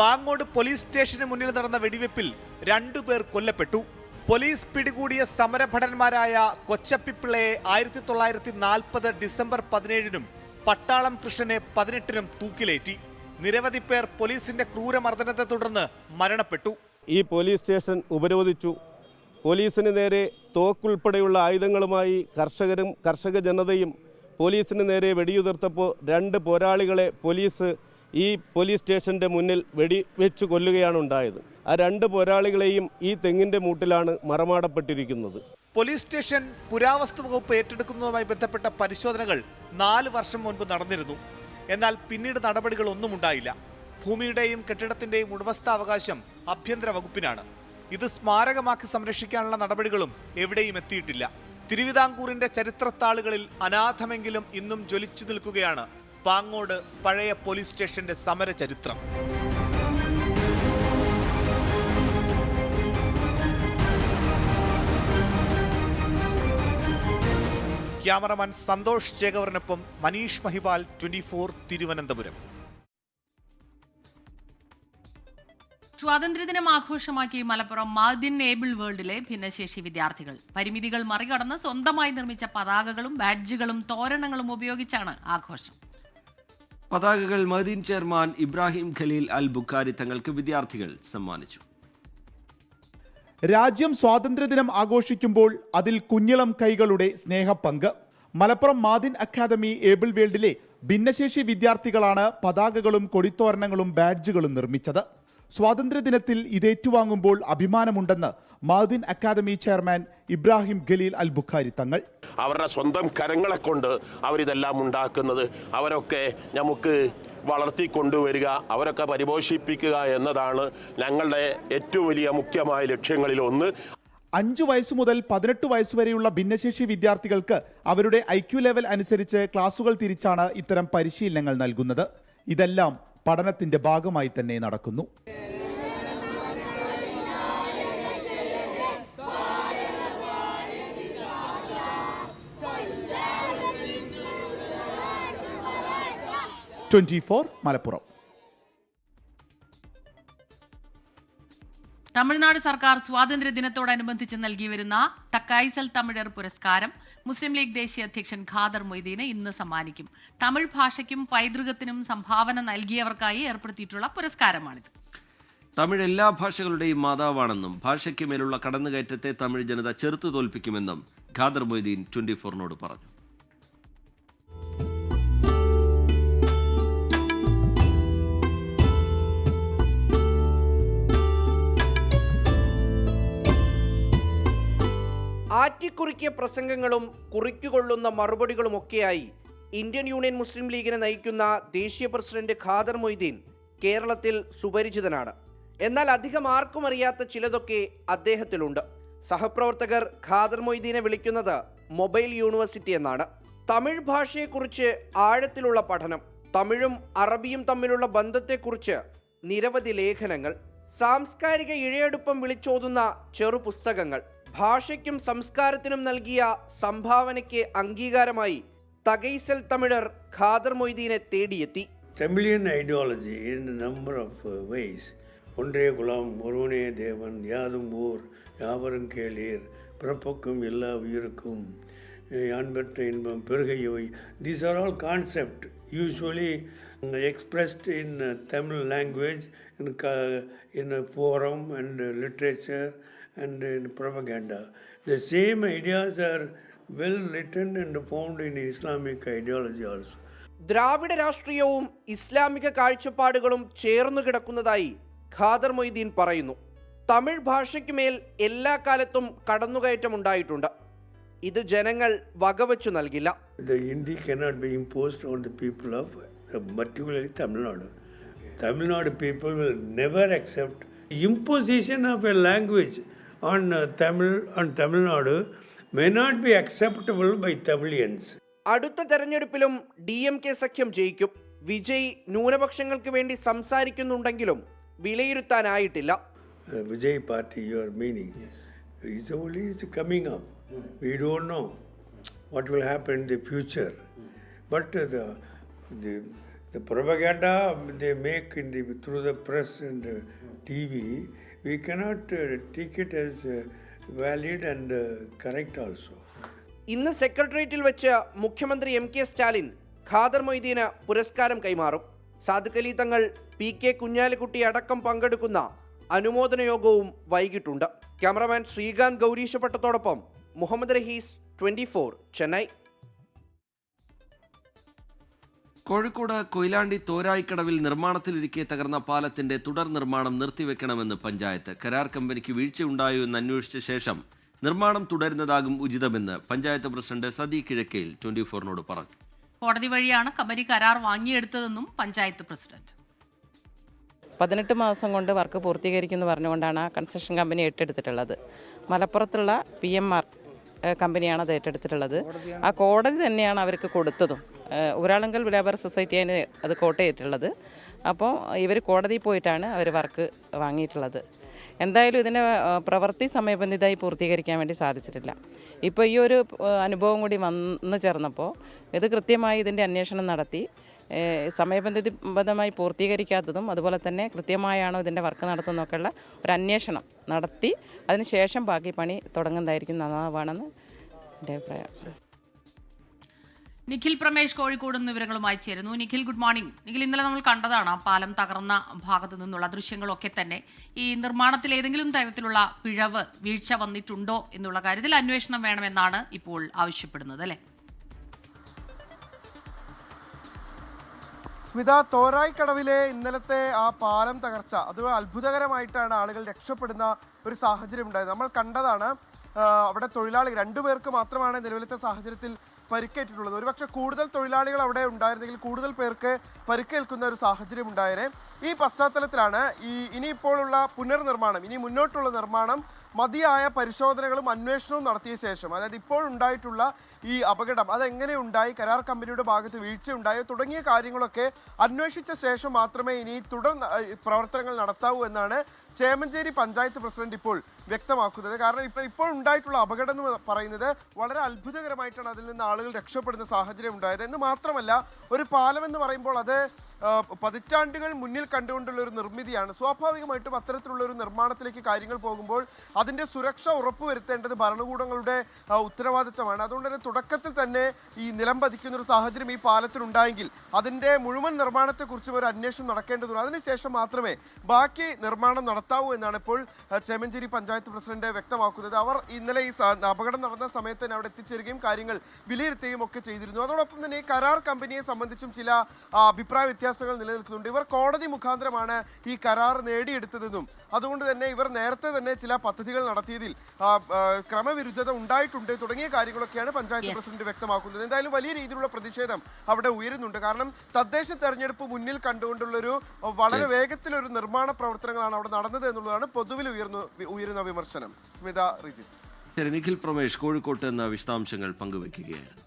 പാങ്ങോട് പോലീസ് സ്റ്റേഷന് മുന്നിൽ നടന്ന വെടിവെപ്പിൽ 2 പേർ കൊല്ലപ്പെട്ടു. പോലീസ് പിടികൂടിയ സമരഭടന്മാരായ കൊച്ചപ്പിപ്പിള്ളയെ 1940 ഡിസംബർ 17-നും പട്ടാളം കൃഷ്ണനെ 18-നും തൂക്കിലേറ്റി. നിരവധി പേർ പോലീസിന്റെ ക്രൂരമർദ്ദനത്തെ തുടർന്ന് മരണപ്പെട്ടു. ഈ പോലീസ് സ്റ്റേഷൻ ഉപരോധിച്ചു. പോലീസിന് നേരെ തോക്കുൾപ്പെടെയുള്ള ആയുധങ്ങളുമായി കർഷക ജനതയും പോലീസിന് നേരെ വെടിയുതിർത്തപ്പോൾ 2 പോരാളികളെ പോലീസ് ഈ പോലീസ് സ്റ്റേഷന്റെ മുന്നിൽ വെടിവെച്ചു കൊല്ലുകയാണ് ഉണ്ടായത്. ആ 2 പോരാളികളെയും ഈ തെങ്ങിന്റെ മൂട്ടിലാണ് മറമാടപ്പെട്ടിരിക്കുന്നത്. പോലീസ് സ്റ്റേഷൻ പുരാവസ്തു വകുപ്പ് ഏറ്റെടുക്കുന്നതുമായി ബന്ധപ്പെട്ട പരിശോധനകൾ 4 വർഷം മുൻപ് നടന്നിരുന്നു. എന്നാൽ പിന്നീട് നടപടികൾ ഒന്നും ഉണ്ടായില്ല. ഭൂമിയുടെയും കെട്ടിടത്തിന്റെയും ഉടമസ്ഥാവകാശം ആഭ്യന്തര വകുപ്പിനാണ്. ഇത് സ്മാരകമാക്കി സംരക്ഷിക്കാനുള്ള നടപടികളും എവിടെയും എത്തിയിട്ടില്ല. തിരുവിതാംകൂറിന്റെ ചരിത്രത്താളുകളിൽ അനാഥമെങ്കിലും ഇന്നും ജ്വലിച്ചു നിൽക്കുകയാണ് പാങ്ങോട് പഴയ പോലീസ് സ്റ്റേഷന്റെ സമര ചരിത്രം. ക്യാമറമാൻ സന്തോഷ് ചേകവറിനൊപ്പം മനീഷ് മഹിപാൽ, 24 തിരുവനന്തപുരം. സ്വാതന്ത്ര്യദിനം ആഘോഷമാക്കി മലപ്പുറം മാദിൻ ഏബിൾ വേൾഡിലെ ഭിന്നശേഷി വിദ്യാർത്ഥികൾ. പരിമിതികൾ മറികടന്ന് സ്വന്തമായി നിർമ്മിച്ച പതാകകളും ബാഡ്ജുകളും തോരണങ്ങളും ഉപയോഗിച്ചാണ് ആഘോഷം. പതാകകൾ മദീൻ ചെയർമാൻ ഇബ്രാഹിം ഖലീൽ അൽ ബുഖാരി തങ്ങൾക്ക് വിദ്യാർത്ഥികൾ സമ്മാനിച്ചു. രാജ്യം സ്വാതന്ത്ര്യദിനം ആഘോഷിക്കുമ്പോൾ അതിൽ കുഞ്ഞിളം കൈകളുടെ സ്നേഹപ്പങ്ക്. മലപ്പുറം മാദിൻ അക്കാദമി ഏബിൾ വേൾഡിലെ ഭിന്നശേഷി വിദ്യാർത്ഥികളാണ് പതാകകളും കൊടിത്തോരണങ്ങളും ബാഡ്ജുകളും നിർമ്മിച്ചത്. സ്വാതന്ത്ര്യദിനത്തിൽ ഇതേറ്റുവാങ്ങുമ്പോൾ അഭിമാനമുണ്ടെന്ന് മാദിൻ അക്കാദമി ചെയർമാൻ ഇബ്രാഹിം ഖലീൽ അൽ ബുഖാരി തങ്ങൾ. അവരുടെ സ്വന്തം കരങ്ങളെ കൊണ്ട് അവരിതെല്ലാം ഉണ്ടാക്കുന്നത്, അവരൊക്കെ നമുക്ക് വളർത്തിക്കൊണ്ടുവരിക, അവരൊക്കെ പരിപോഷിപ്പിക്കുക എന്നതാണ് ഞങ്ങളുടെ ഏറ്റവും വലിയ മുഖ്യമായ ലക്ഷ്യങ്ങളിൽ ഒന്ന്. 5 വയസ്സു മുതൽ 18 വയസ്സുവരെയുള്ള ഭിന്നശേഷി വിദ്യാർത്ഥികൾക്ക് അവരുടെ IQ ലെവൽ അനുസരിച്ച് ക്ലാസുകൾ തിരിച്ചാണ് ഇത്തരം പരിശീലനങ്ങൾ നൽകുന്നത്. ഇതെല്ലാം പഠനത്തിന്റെ ഭാഗമായി തന്നെ നടക്കുന്നു. മലപ്പുറം. തമിഴ്നാട് സർക്കാർ സ്വാതന്ത്ര്യ ദിനത്തോടനുബന്ധിച്ച് നൽകിവരുന്ന തക്കായ്സൽ തമിഴർ പുരസ്കാരം മുസ്ലിം ലീഗ് ദേശീയ അധ്യക്ഷൻ ഖാദർ മൊയ്തീന് ഇന്ന് സമ്മാനിക്കും. തമിഴ് ഭാഷയ്ക്കും പൈതൃകത്തിനും സംഭാവന നൽകിയവർക്കായി ഏർപ്പെടുത്തിയിട്ടുള്ള പുരസ്കാരമാണിത്. തമിഴ് എല്ലാ ഭാഷകളുടെയും മാതാവാണെന്നും ഭാഷയ്ക്ക് മേലുള്ള കടന്നുകയറ്റത്തെ തമിഴ് ജനത ചെറുത്തു തോൽപ്പിക്കുമെന്നും ഖാദർ മൊയ്തീൻ 24-നോട് പറഞ്ഞു. ആറ്റിക്കുറിക്കിയ പ്രസംഗങ്ങളും കുറിക്കുകൊള്ളുന്ന മറുപടികളുമൊക്കെയായി ഇന്ത്യൻ യൂണിയൻ മുസ്ലിം ലീഗിനെ നയിക്കുന്ന ദേശീയ പ്രസിഡന്റ് ഖാദർ മൊയ്തീൻ കേരളത്തിൽ സുപരിചിതനാണ്. എന്നാൽ അധികം ആർക്കും അറിയാത്ത ചിലതൊക്കെ അദ്ദേഹത്തിലുണ്ട്. സഹപ്രവർത്തകർ ഖാദർ മൊയ്തീനെ വിളിക്കുന്നത് മൊബൈൽ യൂണിവേഴ്സിറ്റി എന്നാണ്. തമിഴ് ഭാഷയെക്കുറിച്ച് ആഴത്തിലുള്ള പഠനം, തമിഴും അറബിയും തമ്മിലുള്ള ബന്ധത്തെക്കുറിച്ച് നിരവധി ലേഖനങ്ങൾ, സാംസ്കാരിക ഇഴയെടുപ്പം വിളിച്ചോതുന്ന ചെറുപുസ്തകങ്ങൾ, ഭാഷയ്ക്കും സംസ്കാരത്തിനും നൽകിയ സംഭാവനയ്ക്ക് അംഗീകാരമായി തകൈസൽ തമിഴർ ഖാദർ മൊയ്തീനെ തേടിയെത്തി. Tamilian ideology in a number of ways. ஒன்றே குலம், ஒருவனே தேவன், யாதும் ஊர், யாவரும் கேளீர், பிறப்புக்கும் எல்லா உயிருக்கும், யான்பெற்ற இன்பம் பெருகையவை. These are all concepts usually expressed in Tamil language, in a forum and literature and in propaganda. The same ideas are well written and found in Islamic ideology also. ദ്രാവിഡ രാഷ്ട്രീയവും ഇസ്ലാമിക കാഴ്ചപ്പാടുകളും ചേർന്നു കിടക്കുന്നതായി ഖാദർ മൊയ്തീൻ പറയുന്നു. തമിഴ് ഭാഷയ്ക്കുമേൽ എല്ലാ കാലത്തും കടന്നുകയറ്റമുണ്ടായിട്ടുണ്ട്. ഇത് ജനങ്ങൾ വകവച്ചു നൽകില്ല. The Hindi cannot be imposed on the people of particularly Tamil Nadu. Tamil Nadu people will never accept imposition of a language on Tamil Nadu may not be acceptable by Tamilians. അടുത്ത തെരഞ്ഞെടുപ്പിലും DMK സഖ്യം ജയിക്കും. വിജയ് ന്യൂനപക്ഷങ്ങൾക്ക് വേണ്ടി സംസാരിക്കുന്നുണ്ടെങ്കിലും വിലയിരുത്താനായിട്ടില്ല. Vijay party you are meaning is only coming up. We don't know what will happen in the future. But the propaganda they make through the press and TV, we cannot take it as valid and correct also. ഇന്ന് സെക്രട്ടേറിയറ്റിൽ വെച്ച് മുഖ്യമന്ത്രി MK Stalin Khader Moideen പുരസ്കാരം കൈമാറും. സാദിഖ് അലി തങ്ങൾ, PK Kunhalikutty അടക്കം പങ്കെടുക്കുന്ന അനുമോദന യോഗവും വൈകിട്ടുണ്ട്. ക്യാമറമാൻ ശ്രീകാന്ത് ഗൗരീശപട്ടത്തോടൊപ്പം മുഹമ്മദ് റഹീസ്, 24 ചെന്നൈ. കോഴിക്കോട് കൊയിലാണ്ടി തോരായിക്കടവിൽ നിർമ്മാണത്തിലിരിക്കെ തകർന്ന പാലത്തിന്റെ തുടർ നിർമ്മാണം നിർത്തിവെക്കണമെന്ന് പഞ്ചായത്ത്. കരാർ കമ്പനിക്ക് വീഴ്ചയുണ്ടായോ എന്ന് അന്വേഷിച്ച ശേഷം നിർമ്മാണം തുടരുന്നതാകും ഉചിതമെന്ന് പഞ്ചായത്ത് പ്രസിഡന്റ് സദി കിഴക്കയിൽ 24-നോട് പറഞ്ഞു. കോടതി വഴിയാണ് കമ്പനി കരാർ വാങ്ങിയെടുത്തതെന്നും പഞ്ചായത്ത് പ്രസിഡന്റ്. 18 മാസം കൊണ്ട് വർക്ക് പൂർത്തീകരിക്കുമെന്ന് പറഞ്ഞുകൊണ്ടാണ് ആ കൺസ്ട്രക്ഷൻ കമ്പനി ഏറ്റെടുത്തിട്ടുള്ളത്. മലപ്പുറത്തുള്ള PMR കമ്പനിയാണ് അത് ഏറ്റെടുത്തിട്ടുള്ളത്. ആ കോടതി തന്നെയാണ് അവർക്ക് കൊടുത്തതും. ഊരാളുങ്കൽ വ്യാപാര സൊസൈറ്റിയാണ് അത് കോട്ട ചെയ്തിട്ടുള്ളത്. അപ്പോൾ ഇവർ കോടതിയിൽ പോയിട്ടാണ് അവർ വർക്ക് വാങ്ങിയിട്ടുള്ളത്. എന്തായാലും ഇതിനെ പ്രവൃത്തി സമയബന്ധിതമായി പൂർത്തീകരിക്കാൻ വേണ്ടി സാധിച്ചിട്ടില്ല. ഇപ്പോൾ ഈ ഒരു അനുഭവം കൂടി വന്നു ചേർന്നപ്പോൾ ഇത് കൃത്യമായി ഇതിൻ്റെ അന്വേഷണം നടത്തി സമയബന്ധിതമായി പൂർത്തീകരിക്കാത്തതും അതുപോലെ തന്നെ കൃത്യമായാണോ ഇതിൻ്റെ വർക്ക് നടത്തുന്നതൊക്കെയുള്ള ഒരു അന്വേഷണം നടത്തി അതിനുശേഷം ബാക്കി പണി തുടങ്ങുന്നതായിരിക്കും നന്നാവാണെന്ന് എൻ്റെ അഭിപ്രായം. നിഖിൽ പ്രമേഷ് കോഴിക്കോട് നിന്ന് വിവരങ്ങളുമായി ചേരുന്നു. Nikhil, good morning. നിഖിൽ, ഇന്നലെ നമ്മൾ കണ്ടതാണ് ആ പാലം തകർന്ന ഭാഗത്തു നിന്നുള്ള ദൃശ്യങ്ങളൊക്കെ തന്നെ. ഈ നിർമ്മാണത്തിൽ ഏതെങ്കിലും തരത്തിലുള്ള പിഴവ്, വീഴ്ച വന്നിട്ടുണ്ടോ എന്നുള്ള കാര്യത്തിൽ അന്വേഷണം വേണമെന്നാണ് ഇപ്പോൾ ആവശ്യപ്പെടുന്നത്, അല്ലേ? സ്മിത, തോരായിക്കടവിലെ ഇന്നലത്തെ ആ പാലം തകർച്ച അത് അത്ഭുതകരമായിട്ടാണ് ആളുകൾ രക്ഷപ്പെടുന്ന ഒരു സാഹചര്യം ഉണ്ടായത്. നമ്മൾ കണ്ടതാണ്. അവിടെ തൊഴിലാളികൾ 2 പേർക്ക് മാത്രമാണ് നിലവിലത്തെ സാഹചര്യത്തിൽ പരിക്കേറ്റിട്ടുള്ളത്. ഒരുപക്ഷെ കൂടുതൽ തൊഴിലാളികൾ അവിടെ ഉണ്ടായിരുന്നെങ്കിൽ കൂടുതൽ പേർക്ക് പരിക്കേൽക്കുന്ന ഒരു സാഹചര്യം ഉണ്ടായേനെ. ഈ പശ്ചാത്തലത്തിലാണ് ഇനിയിപ്പോഴുള്ള പുനർനിർമ്മാണം, ഇനി മുന്നോട്ടുള്ള നിർമ്മാണം മതിയായ പരിശോധനകളും അന്വേഷണവും നടത്തിയ ശേഷം, അതായത് ഇപ്പോൾ ഉണ്ടായിട്ടുള്ള ഈ അപകടം അതെങ്ങനെ ഉണ്ടായി, കരാർ കമ്പനിയുടെ ഭാഗത്ത് വീഴ്ച ഉണ്ടായോ തുടങ്ങിയ കാര്യങ്ങളൊക്കെ അന്വേഷിച്ച ശേഷം മാത്രമേ ഇനി തുടർ പ്രവർത്തനങ്ങൾ നടത്താവൂ എന്നാണ് ചേമഞ്ചേരി പഞ്ചായത്ത് പ്രസിഡന്റ് ഇപ്പോൾ വ്യക്തമാക്കുന്നത്. കാരണം ഇപ്പോൾ ഉണ്ടായിട്ടുള്ള അപകടം എന്ന് പറയുന്നത് വളരെ അത്ഭുതകരമായിട്ടാണ് അതിൽ നിന്ന് ആളുകൾ രക്ഷപ്പെടുന്ന സാഹചര്യം ഉണ്ടായത്. എന്ന് മാത്രമല്ല, ഒരു പാലം എന്ന് പറയുമ്പോൾ അത് പതിറ്റാണ്ടുകൾ മുന്നിൽ കണ്ടുകൊണ്ടുള്ള ഒരു നിർമ്മിതിയാണ്. സ്വാഭാവികമായിട്ടും അത്തരത്തിലുള്ള ഒരു നിർമ്മാണത്തിലേക്ക് കാര്യങ്ങൾ പോകുമ്പോൾ അതിൻ്റെ സുരക്ഷ ഉറപ്പുവരുത്തേണ്ടത് ഭരണകൂടങ്ങളുടെ ഉത്തരവാദിത്തമാണ്. അതുകൊണ്ട് തന്നെ തുടക്കത്തിൽ തന്നെ ഈ നിലം പതിക്കുന്ന ഒരു സാഹചര്യം ഈ പാലത്തിനുണ്ടായെങ്കിൽ അതിൻ്റെ മുഴുവൻ നിർമ്മാണത്തെക്കുറിച്ചും ഒരു അന്വേഷണം നടക്കേണ്ടതുണ്ട്. അതിനുശേഷം മാത്രമേ ബാക്കി നിർമ്മാണം നടത്താവൂ എന്നാണ് ഇപ്പോൾ ചേമഞ്ചേരി പഞ്ചായത്ത് പ്രസിഡന്റ് വ്യക്തമാക്കുന്നത്. അവർ ഇന്നലെ ഈ അപകടം നടന്ന സമയത്ത് തന്നെ അവിടെ എത്തിച്ചേരുകയും കാര്യങ്ങൾ വിലയിരുത്തുകയും ഒക്കെ ചെയ്തിരുന്നു. അതോടൊപ്പം തന്നെ ഈ കരാർ കമ്പനിയെ സംബന്ധിച്ചും ചില അഭിപ്രായ വ്യത്യാസങ്ങൾ നിലനിൽക്കുന്നുണ്ട്. ഇവർ കോടതി മുഖാന്തരമാണ് ഈ കരാർ നേടിയെടുത്തതെന്നും അതുകൊണ്ട് തന്നെ ഇവർ നേരത്തെ തന്നെ ചില പദ്ധതികൾ നടത്തിയതിൽ ക്രമവിരുദ്ധത ഉണ്ടായിട്ടുണ്ട് തുടങ്ങിയ കാര്യങ്ങളൊക്കെയാണ് പഞ്ചായത്ത് പ്രസിഡന്റ് വ്യക്തമാക്കുന്നത്. എന്തായാലും വലിയ രീതിയിലുള്ള പ്രതിഷേധം അവിടെ ഉയരുന്നുണ്ട്. കാരണം തദ്ദേശ തെരഞ്ഞെടുപ്പ് മുന്നിൽ കണ്ടുകൊണ്ടുള്ളൊരു വളരെ വേഗത്തിലൊരു നിർമ്മാണ പ്രവർത്തനങ്ങളാണ് അവിടെ നടന്നത് എന്നുള്ളതാണ് പൊതുവിൽ ഉയരുന്ന വിമർശനം. സ്മിത, റിജിത്ത്. നിഖിൽ പ്രമേഷ് കോഴിക്കോട്ട് എന്ന വിശദാംശങ്ങൾ പങ്കുവയ്ക്കുകയായിരുന്നു.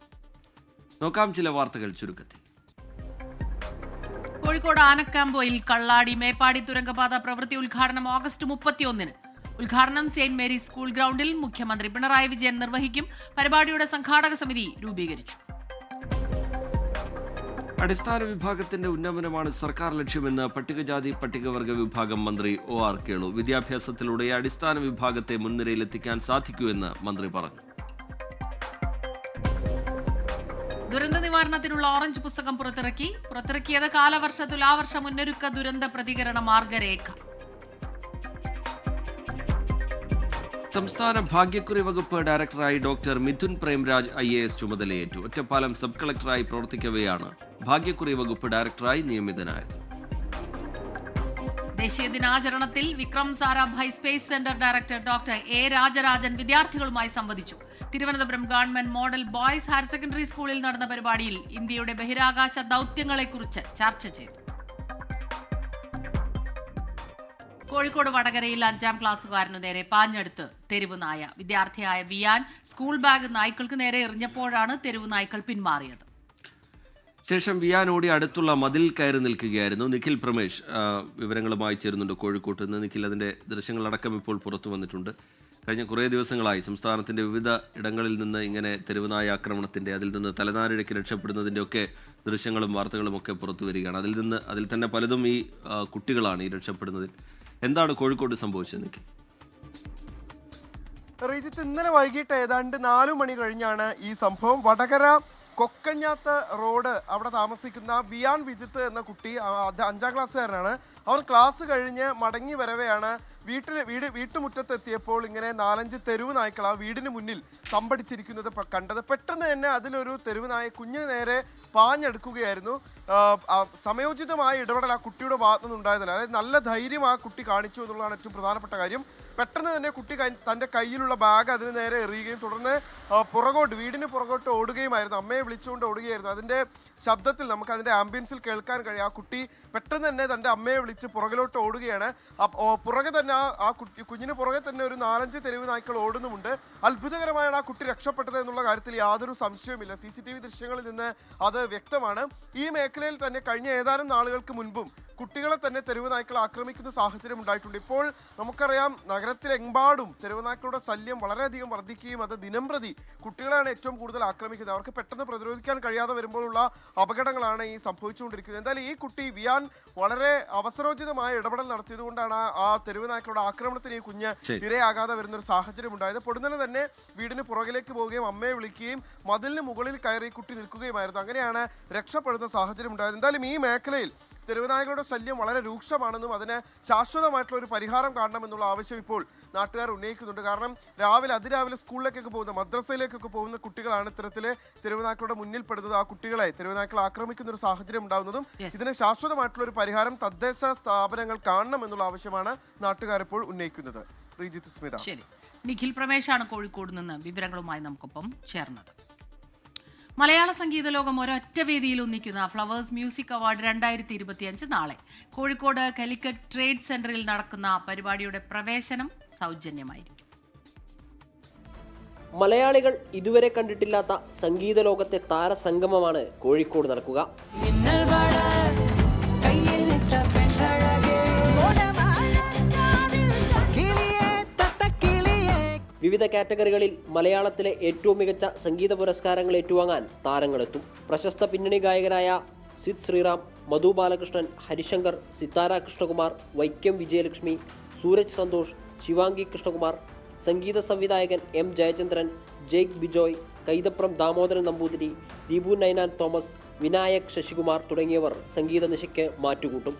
നോക്കാം ചില വാർത്തകൾ ചുരുക്കത്തിൽ. കോഴിക്കോട് ആനക്കാമ്പോയിൽ കള്ളാടി മേപ്പാടി തുരങ്കപാത പ്രവൃത്തി ഉദ്ഘാടനം ഓഗസ്റ്റ് 31-ന്. ഉദ്ഘാടനം സെയിന്റ് മേരീസ് സ്കൂൾ ഗ്രൗണ്ടിൽ മുഖ്യമന്ത്രി പിണറായി വിജയൻ നിർവഹിക്കും. പരിപാടിയുടെ സംഘാടക സമിതി രൂപീകരിച്ചു. അടിസ്ഥാന വിഭാഗത്തിന്റെ ഉന്നമനമാണ് സർക്കാർ ലക്ഷ്യമെന്ന് പട്ടികജാതി പട്ടികവർഗ വിഭാഗം മന്ത്രി OR കേളു. വിദ്യാഭ്യാസത്തിലൂടെ അടിസ്ഥാന വിഭാഗത്തെ മുൻനിരയിലെത്തിക്കാൻ സാധിക്കുമെന്ന് മന്ത്രി പറഞ്ഞു. ദുരന്ത നിവാരണത്തിനുള്ള ഓറഞ്ച് പുസ്തകം പുറത്തിറക്കിയത് കാലവർഷ തുലാവർഷ മുന്നൊരുക്ക ദുരന്ത പ്രതികരണ മാർഗരേഖ. സംസ്ഥാന ഭാഗ്യക്കുറി വകുപ്പ് ഡയറക്ടറായി ഡോക്ടർ മിഥുൻ പ്രേംരാജ് IAS ചുമതലയേറ്റു. ഒറ്റപ്പാലം സബ് കളക്ടറായി പ്രവർത്തിക്കവെയാണ് ഭാഗ്യക്കുറി വകുപ്പ് ഡയറക്ടറായി നിയമിതനായത്. ദേശീയ ദിനാചരണത്തിൽ Vikram Sarabhai space centre director doctor A Rajarajan വിദ്യാർത്ഥികളുമായി സംവദിച്ചു. Thiruvananthapuram government model boys higher secondary സ്കൂളിൽ നടന്ന പരിപാടിയിൽ ഇന്ത്യയുടെ ബഹിരാകാശ ദൌത്യങ്ങളെക്കുറിച്ച് ചർച്ച ചെയ്തു. കോഴിക്കോട് വടകരയിൽ 5ാം ക്ലാസ്സുകാരനു നേരെ പാഞ്ഞെടുത്ത് തെരുവ് നായ. വിദ്യാർത്ഥിയായ വിയാൻ സ്കൂൾ ബാഗ് നായ്ക്കൾക്ക് നേരെ എറിഞ്ഞപ്പോഴാണ് തെരുവ് നായ്ക്കൾ പിന്മാറിയത്. ശേഷം വിയാനോടി അടുത്തുള്ള മതിൽ കയറി നിൽക്കുകയായിരുന്നു. നിഖിൽ പ്രമേഷ് വിവരങ്ങളുമായി ചേരുന്നുണ്ട് കോഴിക്കോട്ട് നിന്ന്. നിഖിൽ, അതിന്റെ ദൃശ്യങ്ങളടക്കം ഇപ്പോൾ പുറത്തു വന്നിട്ടുണ്ട്. കഴിഞ്ഞ കുറേ ദിവസങ്ങളായി സംസ്ഥാനത്തിന്റെ വിവിധ ഇടങ്ങളിൽ നിന്ന് ഇങ്ങനെ തെരുവുനായ ആക്രമണത്തിന്റെ, അതിൽ നിന്ന് തലനാരിഴയ്ക്ക് രക്ഷപ്പെടുന്നതിന്റെ ഒക്കെ ദൃശ്യങ്ങളും വാർത്തകളും ഒക്കെ പുറത്തു വരികയാണ്. അതിൽ തന്നെ പലതും ഈ കുട്ടികളാണ് ഈ രക്ഷപ്പെടുന്നതിൽ. എന്താണ് കോഴിക്കോട് സംഭവിച്ചത് നിഖിൽ? റീജിത്ത്, ഇന്നലെ വൈകിട്ട് ഏതാണ്ട് 4 മണി കഴിഞ്ഞാണ് ഈ സംഭവം. വടകര കൊക്കഞ്ഞാത്ത് റോഡ് അവിടെ താമസിക്കുന്ന വിയാൻ വിജിത്ത് എന്ന കുട്ടി 5ാം ക്ലാസ്സുകാരനാണ്. അവർ ക്ലാസ് കഴിഞ്ഞ് മടങ്ങി വരവെയാണ് വീട്ടുമുറ്റത്തെത്തിയപ്പോൾ ഇങ്ങനെ 4-5 തെരുവ് നായ്ക്കൾ ആ വീടിന് മുന്നിൽ തമ്പടിച്ചിരിക്കുന്നത് കണ്ടത്. പെട്ടെന്ന് തന്നെ അതിലൊരു തെരുവ് നായ കുഞ്ഞിന് നേരെ പാഞ്ഞെടുക്കുകയായിരുന്നു. സമയോചിതമായ ഇടപെടൽ ആ കുട്ടിയുടെ ഭാഗത്തു നിന്നുണ്ടായതല്ല. അതായത് നല്ല ധൈര്യം ആ കുട്ടി കാണിച്ചു എന്നുള്ളതാണ് ഏറ്റവും പ്രധാനപ്പെട്ട കാര്യം. പെട്ടെന്ന് തന്നെ കുട്ടി തൻ്റെ കയ്യിലുള്ള ബാഗ് അതിന് നേരെ എറിയുകയും തുടർന്ന് വീടിന് പുറകോട്ട് ഓടുകയുമായിരുന്നു. അമ്മയെ വിളിച്ചുകൊണ്ട് ഓടുകയായിരുന്നു. അതിൻ്റെ ശബ്ദത്തിൽ നമുക്ക് അതിൻ്റെ ആംബിയൻസിൽ കേൾക്കാൻ കഴിയും. ആ കുട്ടി പെട്ടെന്ന് തന്നെ തൻ്റെ അമ്മയെ വിളിച്ച് പുറകിലോട്ട് ഓടുകയാണ്. പുറകെ തന്നെ ആ കുഞ്ഞിന് പുറകെ തന്നെ ഒരു 4-5 തെരുവ് നായ്ക്കൾ ഓടുന്നുമുണ്ട്. അത്ഭുതകരമായാണ് ആ കുട്ടി രക്ഷപ്പെട്ടത് എന്നുള്ള കാര്യത്തിൽ യാതൊരു സംശയവുമില്ല. CCTV ദൃശ്യങ്ങളിൽ നിന്ന് അത് വ്യക്തമാണ്. ഈ മേഖലയിൽ തന്നെ കഴിഞ്ഞ ഏതാനും നാളുകൾക്ക് മുൻപും കുട്ടികളെ തന്നെ തെരുവ് നായ്ക്കൾ ആക്രമിക്കുന്ന സാഹചര്യം ഉണ്ടായിട്ടുണ്ട്. ഇപ്പോൾ നമുക്കറിയാം നഗരത്തിലെമ്പാടും തെരുവ് നായ്ക്കളുടെ ശല്യം വളരെയധികം വർദ്ധിക്കുകയും അത് ദിനംപ്രതി കുട്ടികളെയാണ് ഏറ്റവും കൂടുതൽ ആക്രമിക്കുന്നത്. അവർക്ക് പെട്ടെന്ന് പ്രതിരോധിക്കാൻ കഴിയാതെ വരുമ്പോഴുള്ള അപകടങ്ങളാണ് ഈ സംഭവിച്ചുകൊണ്ടിരിക്കുന്നത്. എന്തായാലും ഈ കുട്ടി വിയാൻ വളരെ അവസരോചിതമായ ഇടപെടൽ നടത്തിയതുകൊണ്ടാണ് ആ തെരുവ് നായ്ക്കളുടെ ആക്രമണത്തിന് ഈ കുഞ്ഞ് ഇരയാകാതെ വരുന്ന ഒരു സാഹചര്യം ഉണ്ടായത്. പൊടുന്നനെ തന്നെ വീടിന് പുറകിലേക്ക് പോവുകയും അമ്മയെ വിളിക്കുകയും മതിലിന് മുകളിൽ കയറി കുട്ടി നിൽക്കുകയുമായിരുന്നു. അങ്ങനെയാണ് രക്ഷപ്പെടുന്ന സാഹചര്യം ഉണ്ടായത്. എന്തായാലും ഈ മേഖലയിൽ തെരുവുനായകളുടെ ശല്യം വളരെ രൂക്ഷമാണെന്നും അതിന് ശാശ്വതമായിട്ടുള്ള ഒരു പരിഹാരം കാണണമെന്നുള്ള ആവശ്യം ഇപ്പോൾ നാട്ടുകാർ ഉന്നയിക്കുന്നുണ്ട്. കാരണം അതിരാവിലെ സ്കൂളിലേക്കൊക്കെ പോകുന്ന മദ്രസയിലേക്കൊക്കെ പോകുന്ന കുട്ടികളാണ് ഇത്തരത്തില് തെരുവുനായ്ക്കളുടെ മുന്നിൽപ്പെടുന്നത്. ആ കുട്ടികളെ തെരുവുനായ്ക്കൾ ആക്രമിക്കുന്ന ഒരു സാഹചര്യം ഉണ്ടാകുന്നതും ഇതിന് ശാശ്വതമായിട്ടുള്ള ഒരു പരിഹാരം തദ്ദേശ സ്ഥാപനങ്ങൾ കാണണമെന്നുള്ള ആവശ്യമാണ് നാട്ടുകാർ ഇപ്പോൾ ഉന്നയിക്കുന്നത്. ശ്രീജിത്ത്, സ്മിത. ശരി, നിഖിൽ പ്രമേശാണ് കോഴിക്കോട് നിന്ന് വിവരങ്ങളുമായി നമുക്കൊപ്പം ചേർന്നത്. മലയാള സംഗീത ലോകം ഒരൊറ്റ വേദിയിൽ ഒന്നിക്കുന്ന ഫ്ലവേഴ്സ് മ്യൂസിക് അവാർഡ് 2025 നാളെ കോഴിക്കോട് കാലിക്കറ്റ് ട്രേഡ് സെന്ററിൽ നടക്കുന്ന പരിപാടിയുടെ പ്രവേശനം സൗജന്യമായിരിക്കും. മലയാളികൾ ഇതുവരെ കണ്ടിട്ടില്ലാത്ത സംഗീത ലോകത്തെ താരസംഗമമാണ് കോഴിക്കോട് നടക്കുക. വിവിധ കാറ്റഗറികളിൽ മലയാളത്തിലെ ഏറ്റവും മികച്ച സംഗീത പുരസ്കാരങ്ങൾ ഏറ്റുവാങ്ങാൻ താരങ്ങളെത്തും. പ്രശസ്ത പിന്നണി ഗായകരായ സിദ് ശ്രീറാം, മധു ബാലകൃഷ്ണൻ, ഹരിശങ്കർ, സിത്താര കൃഷ്ണകുമാർ, വൈക്കം വിജയലക്ഷ്മി, സൂരജ് സന്തോഷ്, ശിവാംഗി കൃഷ്ണകുമാർ, സംഗീത സംവിധായകൻ എം ജയചന്ദ്രൻ, ജേക്ക് ബിജോയ്, കൈതപ്രം ദാമോദരൻ നമ്പൂതിരി, ദീപു നൈനാൻ തോമസ്, വിനായക് ശശികുമാർ തുടങ്ങിയവർ സംഗീത നിശയ്ക്ക് മാറ്റുകൂട്ടും.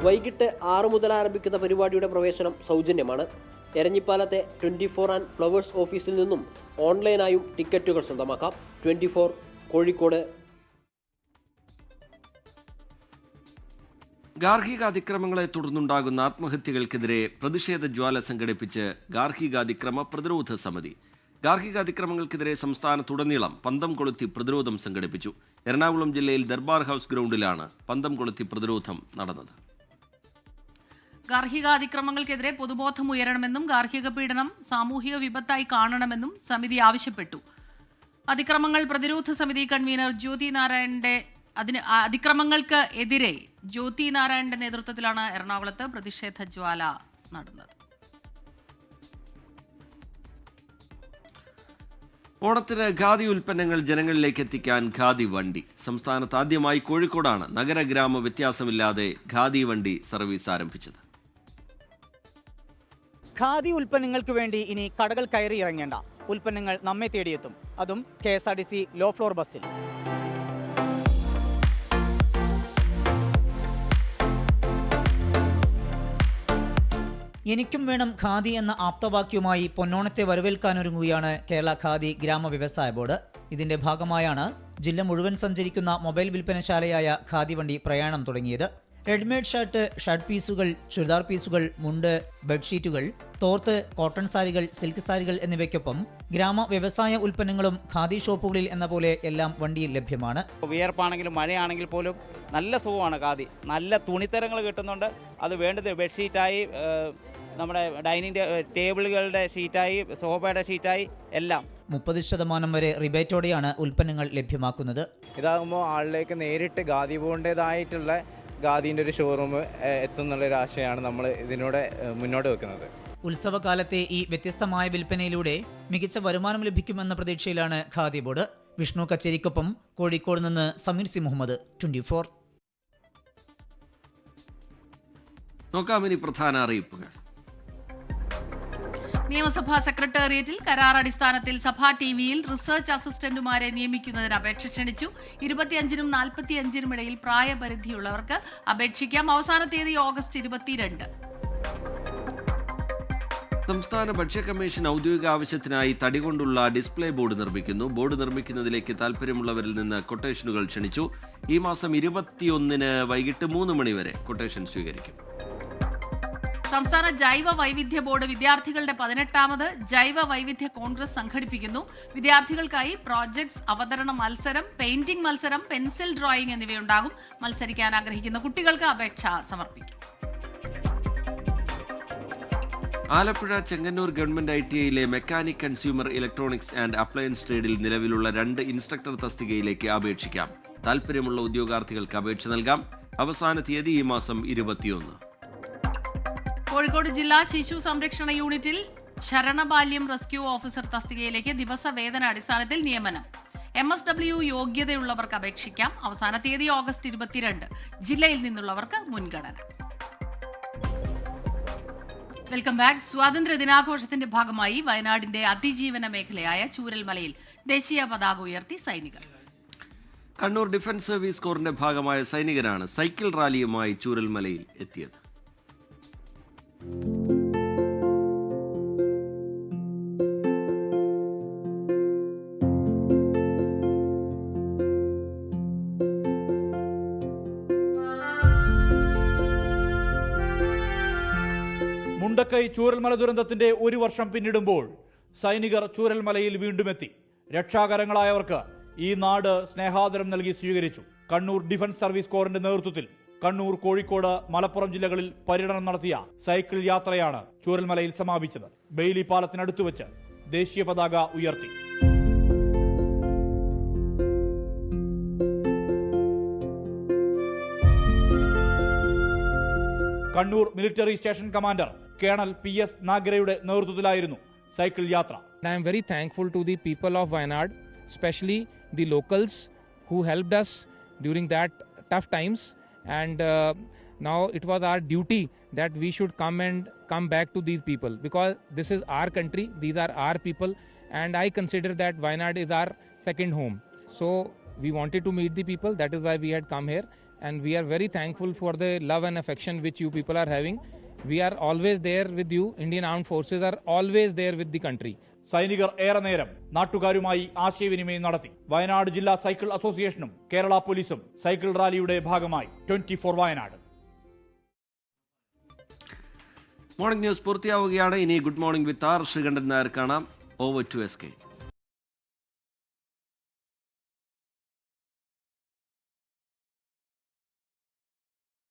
വൈകിട്ട് 6 മുതൽ ആരംഭിക്കുന്ന പരിപാടിയുടെ പ്രവേശനം സൗജന്യമാണ്. എരഞ്ഞിപ്പാലത്തെ 24 ആൻഡ് ഫ്ലവേഴ്സ് ഓഫീസിൽ നിന്നും ഓൺലൈനായും ടിക്കറ്റുകൾ സ്വന്തമാക്കാം. 24 കോഴിക്കോട്. ഗാർഹിക അതിക്രമങ്ങളെ തുടർന്നുണ്ടാകുന്ന ആത്മഹത്യകൾക്കെതിരെ പ്രതിഷേധ ജ്വാല സംഘടിപ്പിച്ച് ഗാർഹികാതിക്രമ പ്രതിരോധ സമിതി. ഗാർഹികാതിക്രമങ്ങൾക്കെതിരെ സംസ്ഥാനത്തുടനീളം പന്തം കൊളുത്തി പ്രതിരോധം സംഘടിപ്പിച്ചു. എറണാകുളം ജില്ലയിൽ ദർബാർ ഹൗസ് ഗ്രൗണ്ടിലാണ് പന്തം കൊളുത്തി പ്രതിരോധം നടന്നത്. ഗാർഹികാതിക്രമങ്ങൾക്കെതിരെ പൊതുബോധം ഉയരണമെന്നും ഗാർഹിക പീഡനം സാമൂഹിക വിപത്തായി കാണണമെന്നും സമിതി ആവശ്യപ്പെട്ടു. അതിക്രമങ്ങൾ പ്രതിരോധ സമിതി കൺവീനർ അതിക്രമങ്ങൾക്ക് എതിരെ ജ്യോതി നാരായണന്റെ നേതൃത്വത്തിലാണ് എറണാകുളത്ത് പ്രതിഷേധ ജ്വാല നടന്നത്. ഓണത്തിന് ഖാദി ഉൽപ്പന്നങ്ങൾ ജനങ്ങളിലേക്ക് എത്തിക്കാൻ ഖാദി വണ്ടി. സംസ്ഥാനത്ത് ആദ്യമായി കോഴിക്കോടാണ് നഗരഗ്രാമ വ്യത്യാസമില്ലാതെ ഖാദി വണ്ടി സർവീസ് ആരംഭിച്ചത്. ഖാദി ഉൽപ്പന്നങ്ങൾക്ക് വേണ്ടി ഇനി കടകൾ കയറി ഇറങ്ങേണ്ട, ഉൽപ്പന്നങ്ങൾ നമ്മെ തേടിയെത്തും. അതും KSRTC ലോ ഫ്ലോർ ബസ്സിൽ. എനിക്കും വേണം ഖാദി എന്ന ആപ്തവാക്യവുമായി പൊന്നോണത്തെ വരവേൽക്കാനൊരുങ്ങുകയാണ് കേരള ഖാദി ഗ്രാമ വ്യവസായ ബോർഡ്. ഇതിന്റെ ഭാഗമായാണ് ജില്ല മുഴുവൻ സഞ്ചരിക്കുന്ന മൊബൈൽ വിൽപ്പനശാലയായ ഖാദി വണ്ടി പ്രയാണം തുടങ്ങിയത്. റെഡിമെയ്ഡ് ഷർട്ട് പീസുകൾ, ചുരിദാർ പീസുകൾ, മുണ്ട്, ബെഡ്ഷീറ്റുകൾ, തോർത്ത്, കോട്ടൺ സാരികൾ, സിൽക്ക് സാരികൾ എന്നിവയ്ക്കൊപ്പം ഗ്രാമ വ്യവസായ ഉൽപ്പന്നങ്ങളും ഖാദി ഷോപ്പുകളിൽ എന്ന പോലെ എല്ലാം വണ്ടിയിൽ ലഭ്യമാണ്. വിയർപ്പാണെങ്കിലും മഴയാണെങ്കിൽ പോലും നല്ല സുഖമാണ് ഖാദി. നല്ല തുണിത്തരങ്ങൾ കിട്ടുന്നുണ്ട്. അത് വേണ്ടത് ബെഡ്ഷീറ്റായി, നമ്മുടെ ഡൈനിങ് ടേബിളുകളുടെ ഷീറ്റായി, സോഫയുടെ ഷീറ്റായി എല്ലാം 30% വരെ റിബേറ്റോടെയാണ് ഉൽപ്പന്നങ്ങൾ ലഭ്യമാക്കുന്നത്. ഇതാകുമ്പോൾ ആളിലേക്ക് നേരിട്ട് ഖാദി ബോണ്ടേതായിട്ടുള്ള ഖാദീൻ്റെ ഒരു ഷോറൂം എത്തുന്നുള്ളൊരു ആശയമാണ് നമ്മൾ ഇതിനോട് മുന്നോട്ട് വെക്കുന്നത്. ഉത്സവകാലത്തെ ഈ വ്യത്യസ്തമായ വിൽപ്പനയിലൂടെ മികച്ച വരുമാനം ലഭിക്കുമെന്ന പ്രതീക്ഷയിലാണ് ഖാദി ബോർഡ്. വിഷ്ണു കച്ചേരിക്കൊപ്പം കോഴിക്കോട് നിന്ന് സമീർ സി മുഹമ്മദ്, 24. നോക്കാം ഇനി പ്രധാന അറിയിപ്പുകൾ. നിയമസഭാ സെക്രട്ടേറിയറ്റിൽ കരാർ അടിസ്ഥാനത്തിൽ സഭാ ടിവിയിൽ റിസർച്ച് അസിസ്റ്റന്റുമാരെ നിയമിക്കുന്നതിന് അപേക്ഷ ക്ഷണിച്ചു. 25-നും 45-നും ഇടയിൽ പ്രായപരിധിയുള്ളവർക്ക് അപേക്ഷിക്കാം. അവസാന തീയതി ഓഗസ്റ്റ് 22. സംസ്ഥാന ഭക്ഷ്യ കമ്മീഷൻ ഔദ്യോഗിക ആവശ്യത്തിനായി തടി കൊണ്ടുള്ള ഡിസ്പ്ലേ ബോർഡ് നിർമ്മിക്കുന്നു. ബോർഡ് നിർമ്മിക്കുന്നതിലേക്ക് താൽപ്പര്യമുള്ളവരിൽ നിന്ന് കൊട്ടേഷനുകൾ ക്ഷണിച്ചു. ഈ മാസം 21-ന് വൈകിട്ട് 3 മണി വരെ കൊട്ടേഷൻ സ്വീകരിക്കും. സംസ്ഥാന ജൈവ വൈവിധ്യ ബോർഡ് വിദ്യാർത്ഥികളുടെ 18ാമത് ജൈവ വൈവിധ്യ കോൺഗ്രസ് സംഘടിപ്പിക്കുന്നു. വിദ്യാർത്ഥികൾക്കായി പ്രോജക്ട്സ് അവതരണ മത്സരം, പെയിന്റിംഗ് മത്സരം, പെൻസിൽ ഡ്രോയിങ് എന്നിവയുണ്ടാകും. മത്സരിക്കാൻ ആഗ്രഹിക്കുന്ന കുട്ടികൾക്ക് അപേക്ഷ സമർപ്പിക്കും. ആലപ്പുഴ ചെങ്ങന്നൂർ ഗവൺമെന്റ് ITIയിലെ mechanic consumer electronics and appliance ട്രേഡിൽ നിലവിലുള്ള 2 ഇൻസ്ട്രക്ടർ തസ്തികയിലേക്ക് അപേക്ഷിക്കാം. താൽപ്പര്യമുള്ള ഉദ്യോഗാർത്ഥികൾക്ക് അപേക്ഷ നൽകാം. അവസാന തീയതി ഈ മാസം 21. കോഴിക്കോട് ജില്ലാ ശിശു സംരക്ഷണ യൂണിറ്റിൽ ശരണബാല്യം റെസ്ക്യൂ ഓഫീസർ തസ്തികയിലേക്ക് ദിവസവേതന അടിസ്ഥാനത്തിൽ നിയമനം. MSW യോഗ്യതയുള്ളവർക്ക് അപേക്ഷിക്കാം. അവസാന തീയതി ഓഗസ്റ്റ് 22. ജില്ലയിൽ നിന്നുള്ളവർക്ക് മുൻഗണന. Welcome back. സ്വാതന്ത്ര്യ ദിനാഘോഷത്തിന്റെ ഭാഗമായി വയനാടിന്റെ അതിജീവന മേഖലയായ ചൂരൽമലയിൽ ദേശീയ പതാക ഉയർത്തി സൈനികർ. കണ്ണൂർ ഡിഫൻസ് സർവീസ് കോറിന്റെ ഭാഗമായ സൈനികരാണ് സൈക്കിൾ റാലിയുമായി ചൂരൽമലയിൽ എത്തിയത്. മുണ്ടക്കൈ ചൂരൽമല ദുരന്തത്തിന്റെ 1 വർഷം പിന്നിടുമ്പോൾ സൈനികർ ചൂരൽമലയിൽ വീണ്ടുമെത്തി. രക്ഷാകരങ്ങളായവർക്ക് ഈ നാട് സ്നേഹാദരം നൽകി സ്വീകരിച്ചു. കണ്ണൂർ ഡിഫൻസ് സർവീസ് കോറിന്റെ നേതൃത്വത്തിൽ കണ്ണൂർ, കോഴിക്കോട്, മലപ്പുറം ജില്ലകളിൽ പര്യടനം നടത്തിയ സൈക്കിൾ യാത്രയാണ് ചൂരൽമലയിൽ സമാപിച്ചത്. ബെയിലി പാലത്തിനടുത്ത് വെച്ച് ദേശീയ പതാക ഉയർത്തി. Kannur military station commander colonel PS നാഗരയുടെ നേതൃത്വത്തിലായിരുന്നു സൈക്കിൾ യാത്ര. I am very thankful to the people of Wayanad, especially the locals who helped us during that tough times, and now it was our duty that we should come back to these people, because this is our country, these are our people, and I consider that Wayanad is our second home. So we wanted to meet the people, that is why we had come here, and we are very thankful for the love and affection which you people are having. We are always there with you. Indian Armed Forces are always there with the country. സൈനികർ ഏറെ നേരം നാട്ടുകാരുമായി ആശയവിനിമയം നടത്തി. വയനാട് ജില്ലാ cycle അസോസിയേഷനും കേരള പോലീസും cycle റാലിയുടെ ഭാഗമായി 24 Wayanad. Morning news പൂർത്തിയാവുകയാണ്. ഇനി good morning with R Sreekantan Nair കാണാം. Over to SK.